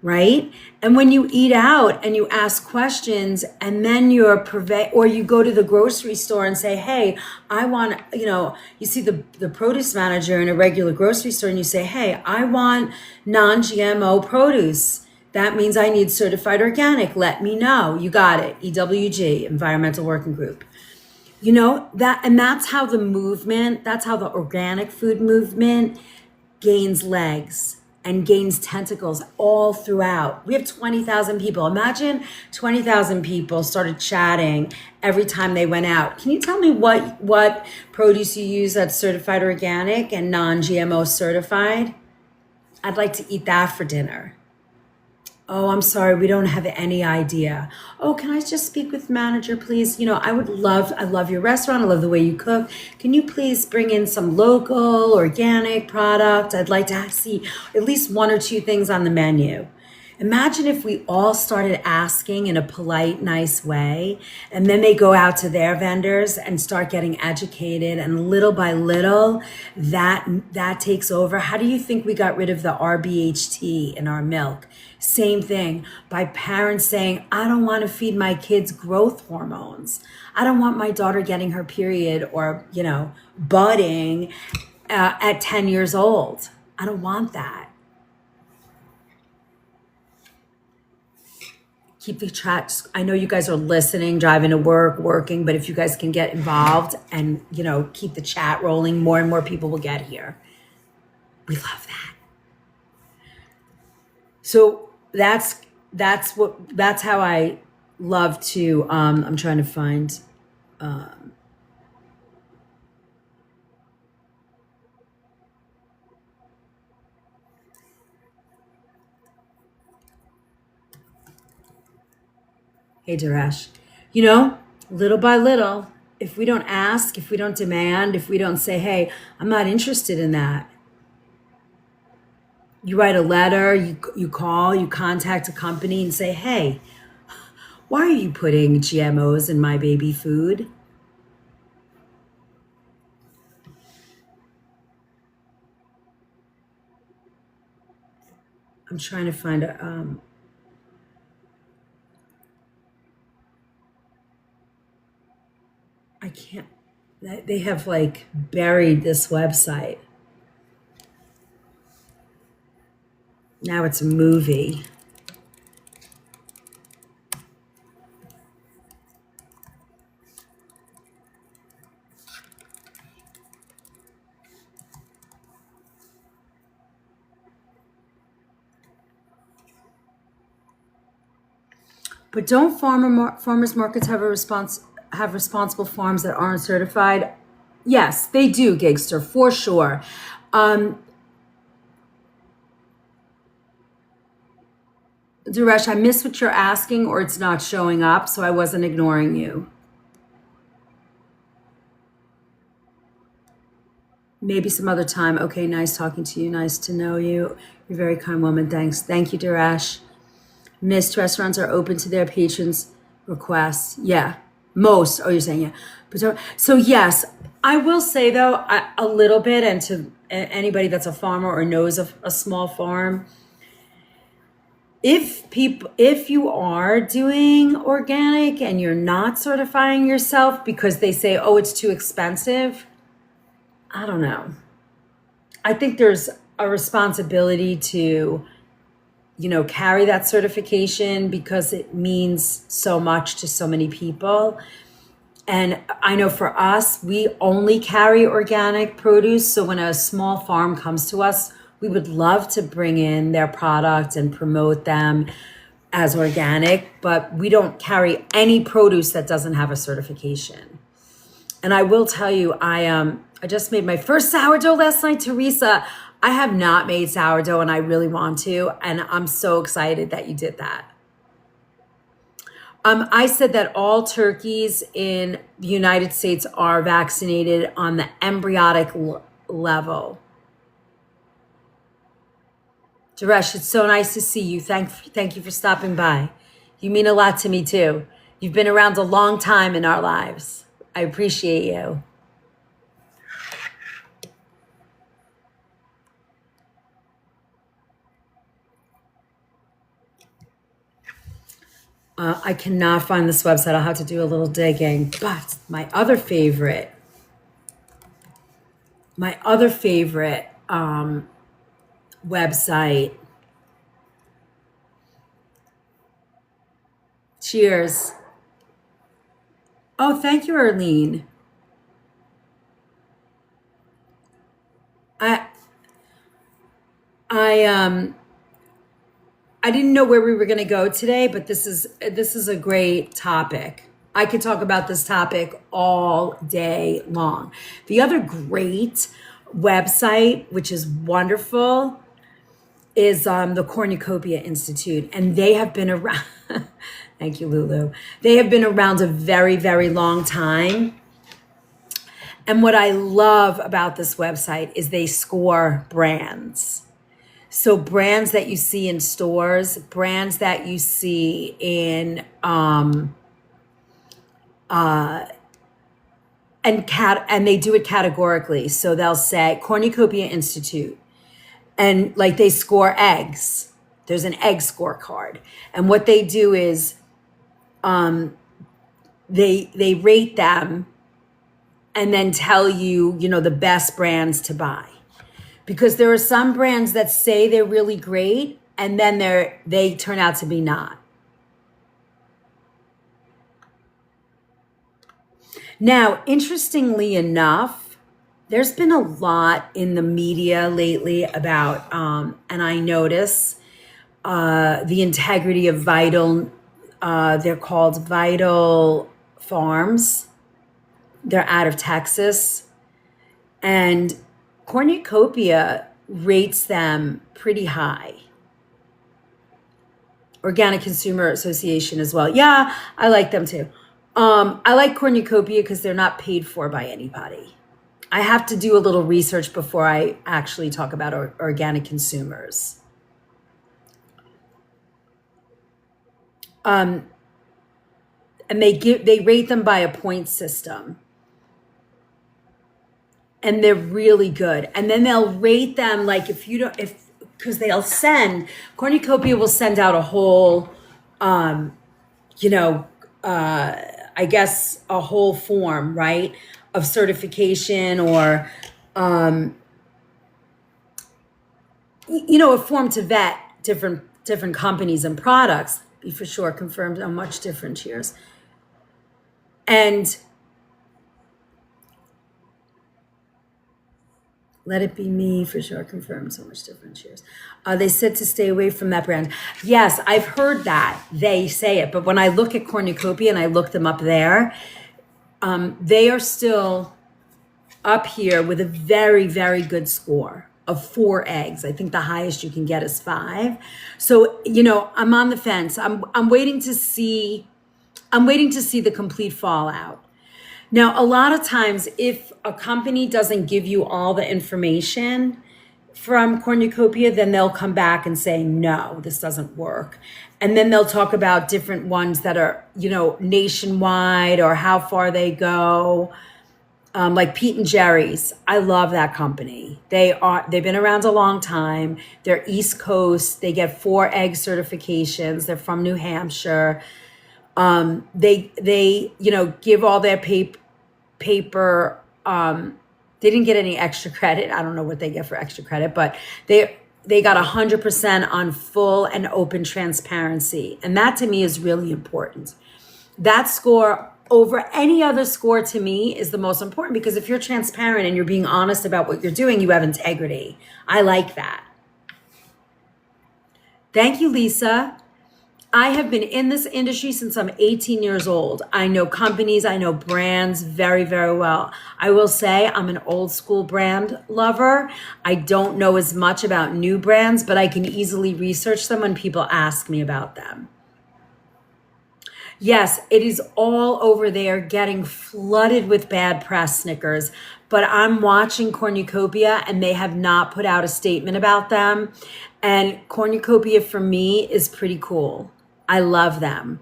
right? And when you eat out and you ask questions and then or you go to the grocery store and say, hey, I want, you see the produce manager in a regular grocery store and you say, hey, I want non-GMO produce. That means I need certified organic. Let me know. You got it. EWG, Environmental Working Group. That's how that's how the organic food movement gains legs and gains tentacles all throughout. We have 20,000 people. Imagine 20,000 people started chatting every time they went out. Can you tell me what produce you use that's certified organic and non-GMO certified? I'd like to eat that for dinner. Oh, I'm sorry, we don't have any idea. Oh, can I just speak with manager, please? I love your restaurant. I love the way you cook. Can you please bring in some local, organic product? I'd like to see at least one or two things on the menu. Imagine if we all started asking in a polite, nice way, and then they go out to their vendors and start getting educated, and little by little, that takes over. How do you think we got rid of the RBHT in our milk? Same thing, by parents saying, I don't want to feed my kids growth hormones. I don't want my daughter getting her period or, budding at 10 years old. I don't want that. Keep the chat. I know you guys are listening, driving to work, working, but if you guys can get involved and, keep the chat rolling, more and more people will get here. We love that. So that's how I love to, I'm trying to find, hey, Daresh, little by little, if we don't ask, if we don't demand, if we don't say, hey, I'm not interested in that, You write a letter, you call, you contact a company and say, hey, why are you putting GMOs in my baby food? I'm trying to find I can't, they have like buried this website. Now it's a movie. But don't farmers markets have responsible farms that aren't certified? Yes, they do, Gigster, for sure. Duresh, I missed what you're asking, or it's not showing up, so I wasn't ignoring you. Maybe some other time. Okay, nice talking to you. Nice to know you. You're a very kind woman. Thanks. Thank you, Duresh. Missed restaurants are open to their patrons' requests. Yeah, most. Oh, you're saying yeah. But so yes, I will say though a little bit, and to anybody that's a farmer or knows of a small farm, if you are doing organic and you're not certifying yourself because they say, oh, it's too expensive, I don't know. I think there's a responsibility to, carry that certification because it means so much to so many people. And I know for us, we only carry organic produce. So when a small farm comes to us, we would love to bring in their product and promote them as organic, but we don't carry any produce that doesn't have a certification. And I will tell you, I just made my first sourdough last night, Teresa. I have not made sourdough and I really want to. And I'm so excited that you did that. I said that all turkeys in the United States are vaccinated on the embryonic level. Duresh, it's so nice to see you. Thank you for stopping by. You mean a lot to me too. You've been around a long time in our lives. I appreciate you. I cannot find this website. I'll have to do a little digging. But my other favorite website. Cheers. Oh, thank you, Arlene. I didn't know where we were going to go today, but this is a great topic. I could talk about this topic all day long. The other great website, which is wonderful, is the Cornucopia Institute, and they have been around. Thank you, Lulu. They have been around a very, very long time. And what I love about this website is they score brands. So brands that you see in stores, brands that you see in and they do it categorically. So they'll say Cornucopia Institute, and like they score eggs. There's an egg scorecard, and what they do is they rate them and then tell you, the best brands to buy. Because there are some brands that say they're really great and then they turn out to be not. Now, interestingly enough, there's been a lot in the media lately about, and I notice the integrity of Vital, they're called Vital Farms. They're out of Texas. And Cornucopia rates them pretty high. Organic Consumer Association as well. Yeah, I like them too. I like Cornucopia because they're not paid for by anybody. I have to do a little research before I actually talk about organic consumers. And they rate them by a point system, and they're really good. And then they'll rate them like if you don't if because they'll send Cornucopia will send out a whole you know, I guess a whole form, right, of certification or, a form to vet different companies and products. Be for sure confirmed on much different cheers. And let it be me for sure confirmed so much different cheers. They said to stay away from that brand. Yes, I've heard that they say it, but when I look at Cornucopia and I look them up there, they are still up here with a very, very good score of 4 eggs. I think the highest you can get is 5. So, I'm on the fence. I'm waiting to see the complete fallout. Now, a lot of times if a company doesn't give you all the information from Cornucopia, then they'll come back and say, no, this doesn't work. And then they'll talk about different ones that are, nationwide or how far they go. Like Pete and Jerry's. I love that company. They've been around a long time. They're East Coast. They get 4 egg certifications. They're from New Hampshire. They give all their paper. They didn't get any extra credit. I don't know what they get for extra credit, but they got 100% on full and open transparency. And that to me is really important. That score over any other score to me is the most important, because if you're transparent and you're being honest about what you're doing, you have integrity. I like that. Thank you, Lisa. I have been in this industry since I'm 18 years old. I know companies, I know brands very, very well. I will say I'm an old school brand lover. I don't know as much about new brands, but I can easily research them when people ask me about them. Yes, it is all over there getting flooded with bad press, Snickers. But I'm watching Cornucopia and they have not put out a statement about them. And Cornucopia for me is pretty cool. I love them.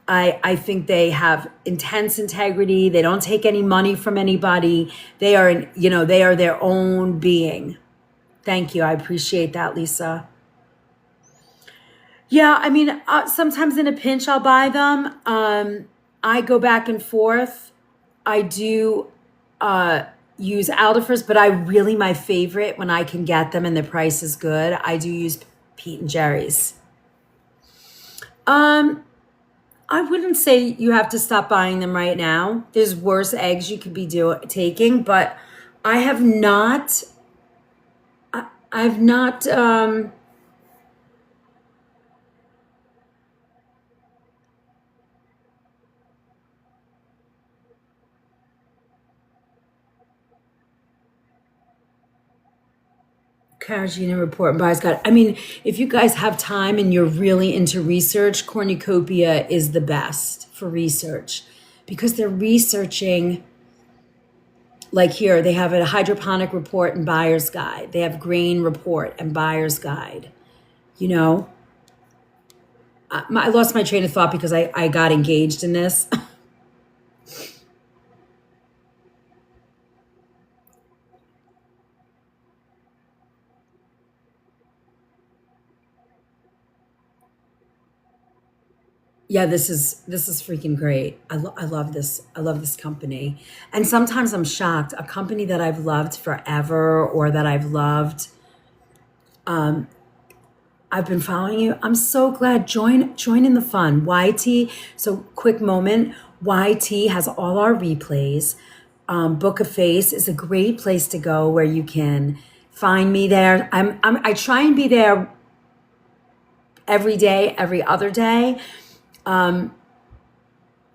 I think they have intense integrity. They don't take any money from anybody. They are, they are their own being. Thank you. I appreciate that, Lisa. Yeah, I mean, sometimes in a pinch, I'll buy them. I go back and forth. I do use Aldefers, but my favorite when I can get them and the price is good, I do use Pete and Jerry's. I wouldn't say you have to stop buying them right now. There's worse eggs you could be taking, but I have not. I've not. Caragina report and buys got. I mean, if you guys have time and you're really into research, Cornucopia is the best for research, because they're researching. Like here, they have a hydroponic report and buyer's guide. They have grain report and buyer's guide. I lost my train of thought because I got engaged in this. Yeah, this is freaking great. I love this. I love this company. And sometimes I'm shocked. A company that I've loved forever, or that I've loved, I've been following you. I'm so glad. Join in the fun. YT. So quick moment. YT has all our replays. Book a Face is a great place to go where you can find me there. I try and be there every day, every other day. Can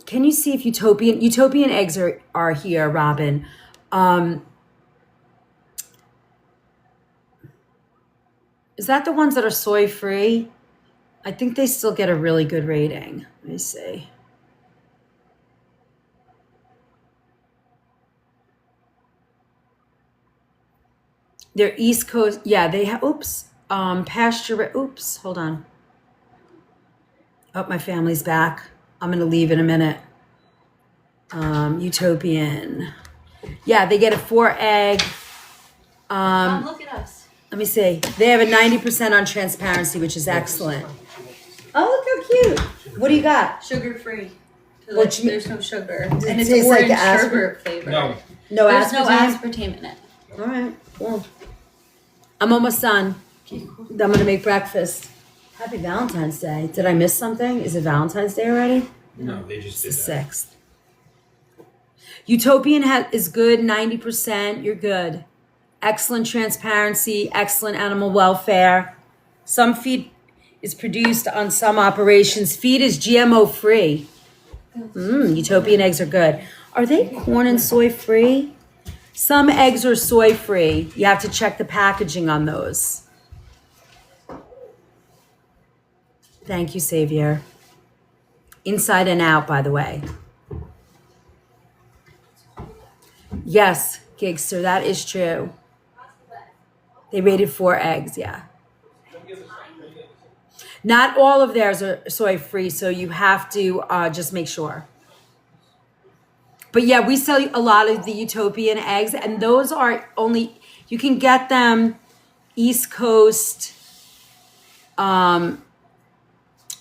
you see if Utopian eggs are here, Robin? Is that the ones that are soy free? I think they still get a really good rating. Let me see. They're East Coast. Yeah, they have. Oops. Pasture. Oops. Hold on. Oh, my family's back. I'm gonna leave in a minute. Utopian. Yeah, they get a 4 egg. Look at us. Let me see. They have a 90% on transparency, which is excellent. Oh, look how cute. What do you got? Sugar free. What you mean? There's no sugar. Does it And it's taste like orange aspartame? sherbet flavor. No. No There's no aspartame? aspartame in it. All right, cool. I'm almost done. I'm gonna make breakfast. Happy Valentine's Day. Did I miss something? Is it Valentine's Day already? No, they just did It's that. the 6th. Utopian is good, 90%. You're good. Excellent transparency, excellent animal welfare. Some feed is produced on some operations. Feed is GMO free. Utopian eggs are good. Are they corn and soy free? Some eggs are soy free. You have to check the packaging on those. Thank you, Xavier. Inside and out, by the way. Yes, Gigster, that is true. They rated 4 eggs, yeah. Not all of theirs are soy free, so you have to just make sure. But yeah, we sell a lot of the Utopian eggs, and those are only, you can get them East Coast. I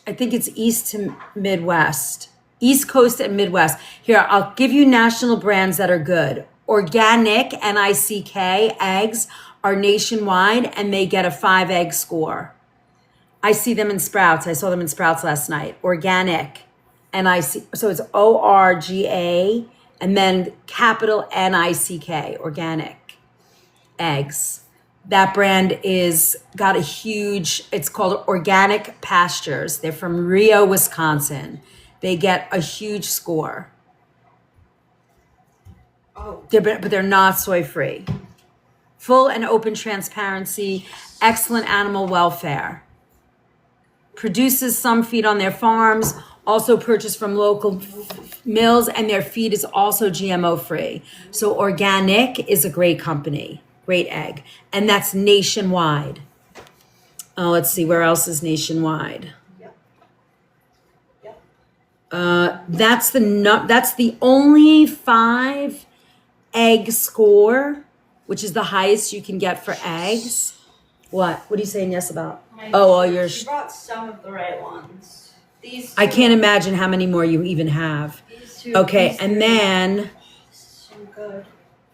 think it's East to Midwest. East Coast and Midwest. Here, I'll give you national brands that are good. Organic, N-I-C-K, eggs are nationwide, and they get a 5-egg score. I see them in Sprouts. I saw them in Sprouts last night. Organic, so it's O-R-G-A, and then capital N-I-C-K, organic eggs. That brand got a huge, it's called Organic Pastures. They're from Rio, Wisconsin. They get a huge score. Oh. But they're not soy free. Full and open transparency, excellent animal welfare. Produces some feed on their farms, also purchased from local mills, and their feed is also GMO free. So Organic is a great company, great egg. And that's nationwide. Oh, let's see, where else is nationwide? That's the only 5-egg score, which is the highest you can get for eggs. What are you saying yes about? She brought some of the right ones. These two, I can't imagine how many more you even have. These two. Okay, these and three. then So good.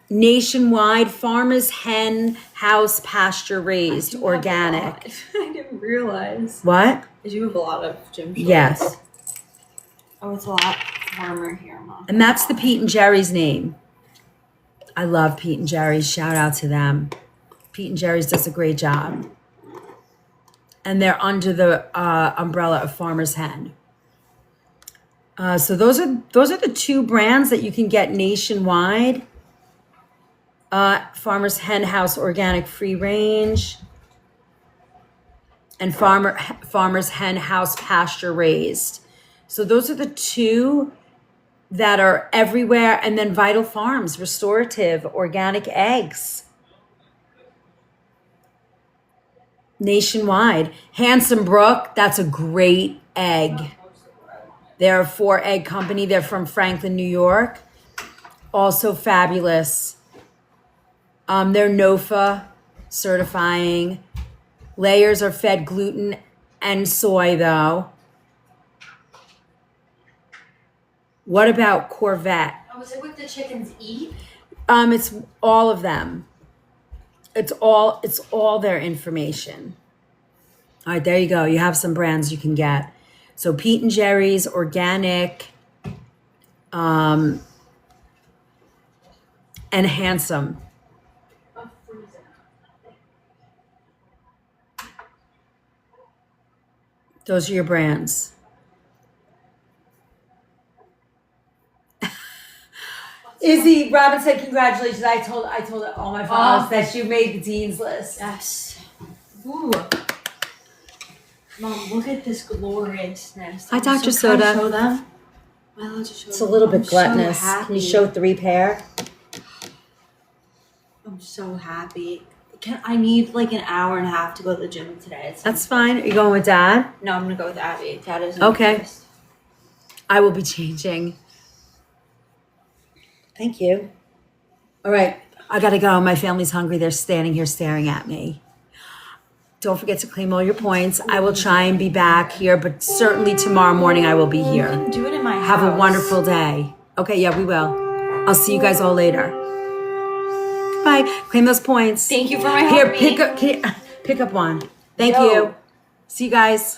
nationwide farmers hen house pasture raised You have a organic. lot. I didn't realize. What? You have a lot of gym shorts. Yes. Oh, it's a lot warmer here, Mom. And that's the Pete and Jerry's name. I love Pete and Jerry's. Shout out to them. Pete and Jerry's does a great job. And they're under the umbrella of Farmer's Hen. So those are the 2 brands that you can get nationwide. Farmer's Hen House Organic Free Range. And Farmer's Hen House Pasture Raised. So those are the 2 that are everywhere. And then Vital Farms, restorative, organic eggs. Nationwide. Handsome Brook, that's a great egg. They're a 4-egg company. They're from Franklin, New York. Also fabulous. They're NOFA certifying. Layers are fed gluten and soy, though. What about Corvette? Oh, is it what the chickens eat? It's all of them. It's all their information. All right, there you go. You have some brands you can get. So Pete and Jerry's, Organic, and Handsome. Oh, freezing. Those are your brands. Izzy Robin said, "Congratulations! I told all my followers that you made the teens list." Yes. Ooh. Mom, look at this gloriousness. Hi, Dr. Can I Soda. show them? Am I allowed to show It's a them? little bit I'm so gluttonous. Can you happy. show 3 pair? I'm so happy. I need like an hour and a half to go to the gym today. That's fine. Are you going with Dad? No, I'm gonna go with Abby. Dad is Okay. I will be changing. Thank you. All right. I got to go. My family's hungry. They're standing here staring at me. Don't forget to claim all your points. I will try and be back here, but certainly tomorrow morning I will be here. Do it in my house. Have a wonderful day. Okay, yeah, we will. I'll see you guys all later. Bye. Claim those points. Thank you for my Here, help. pick up one. Thank Yo. you. See you guys.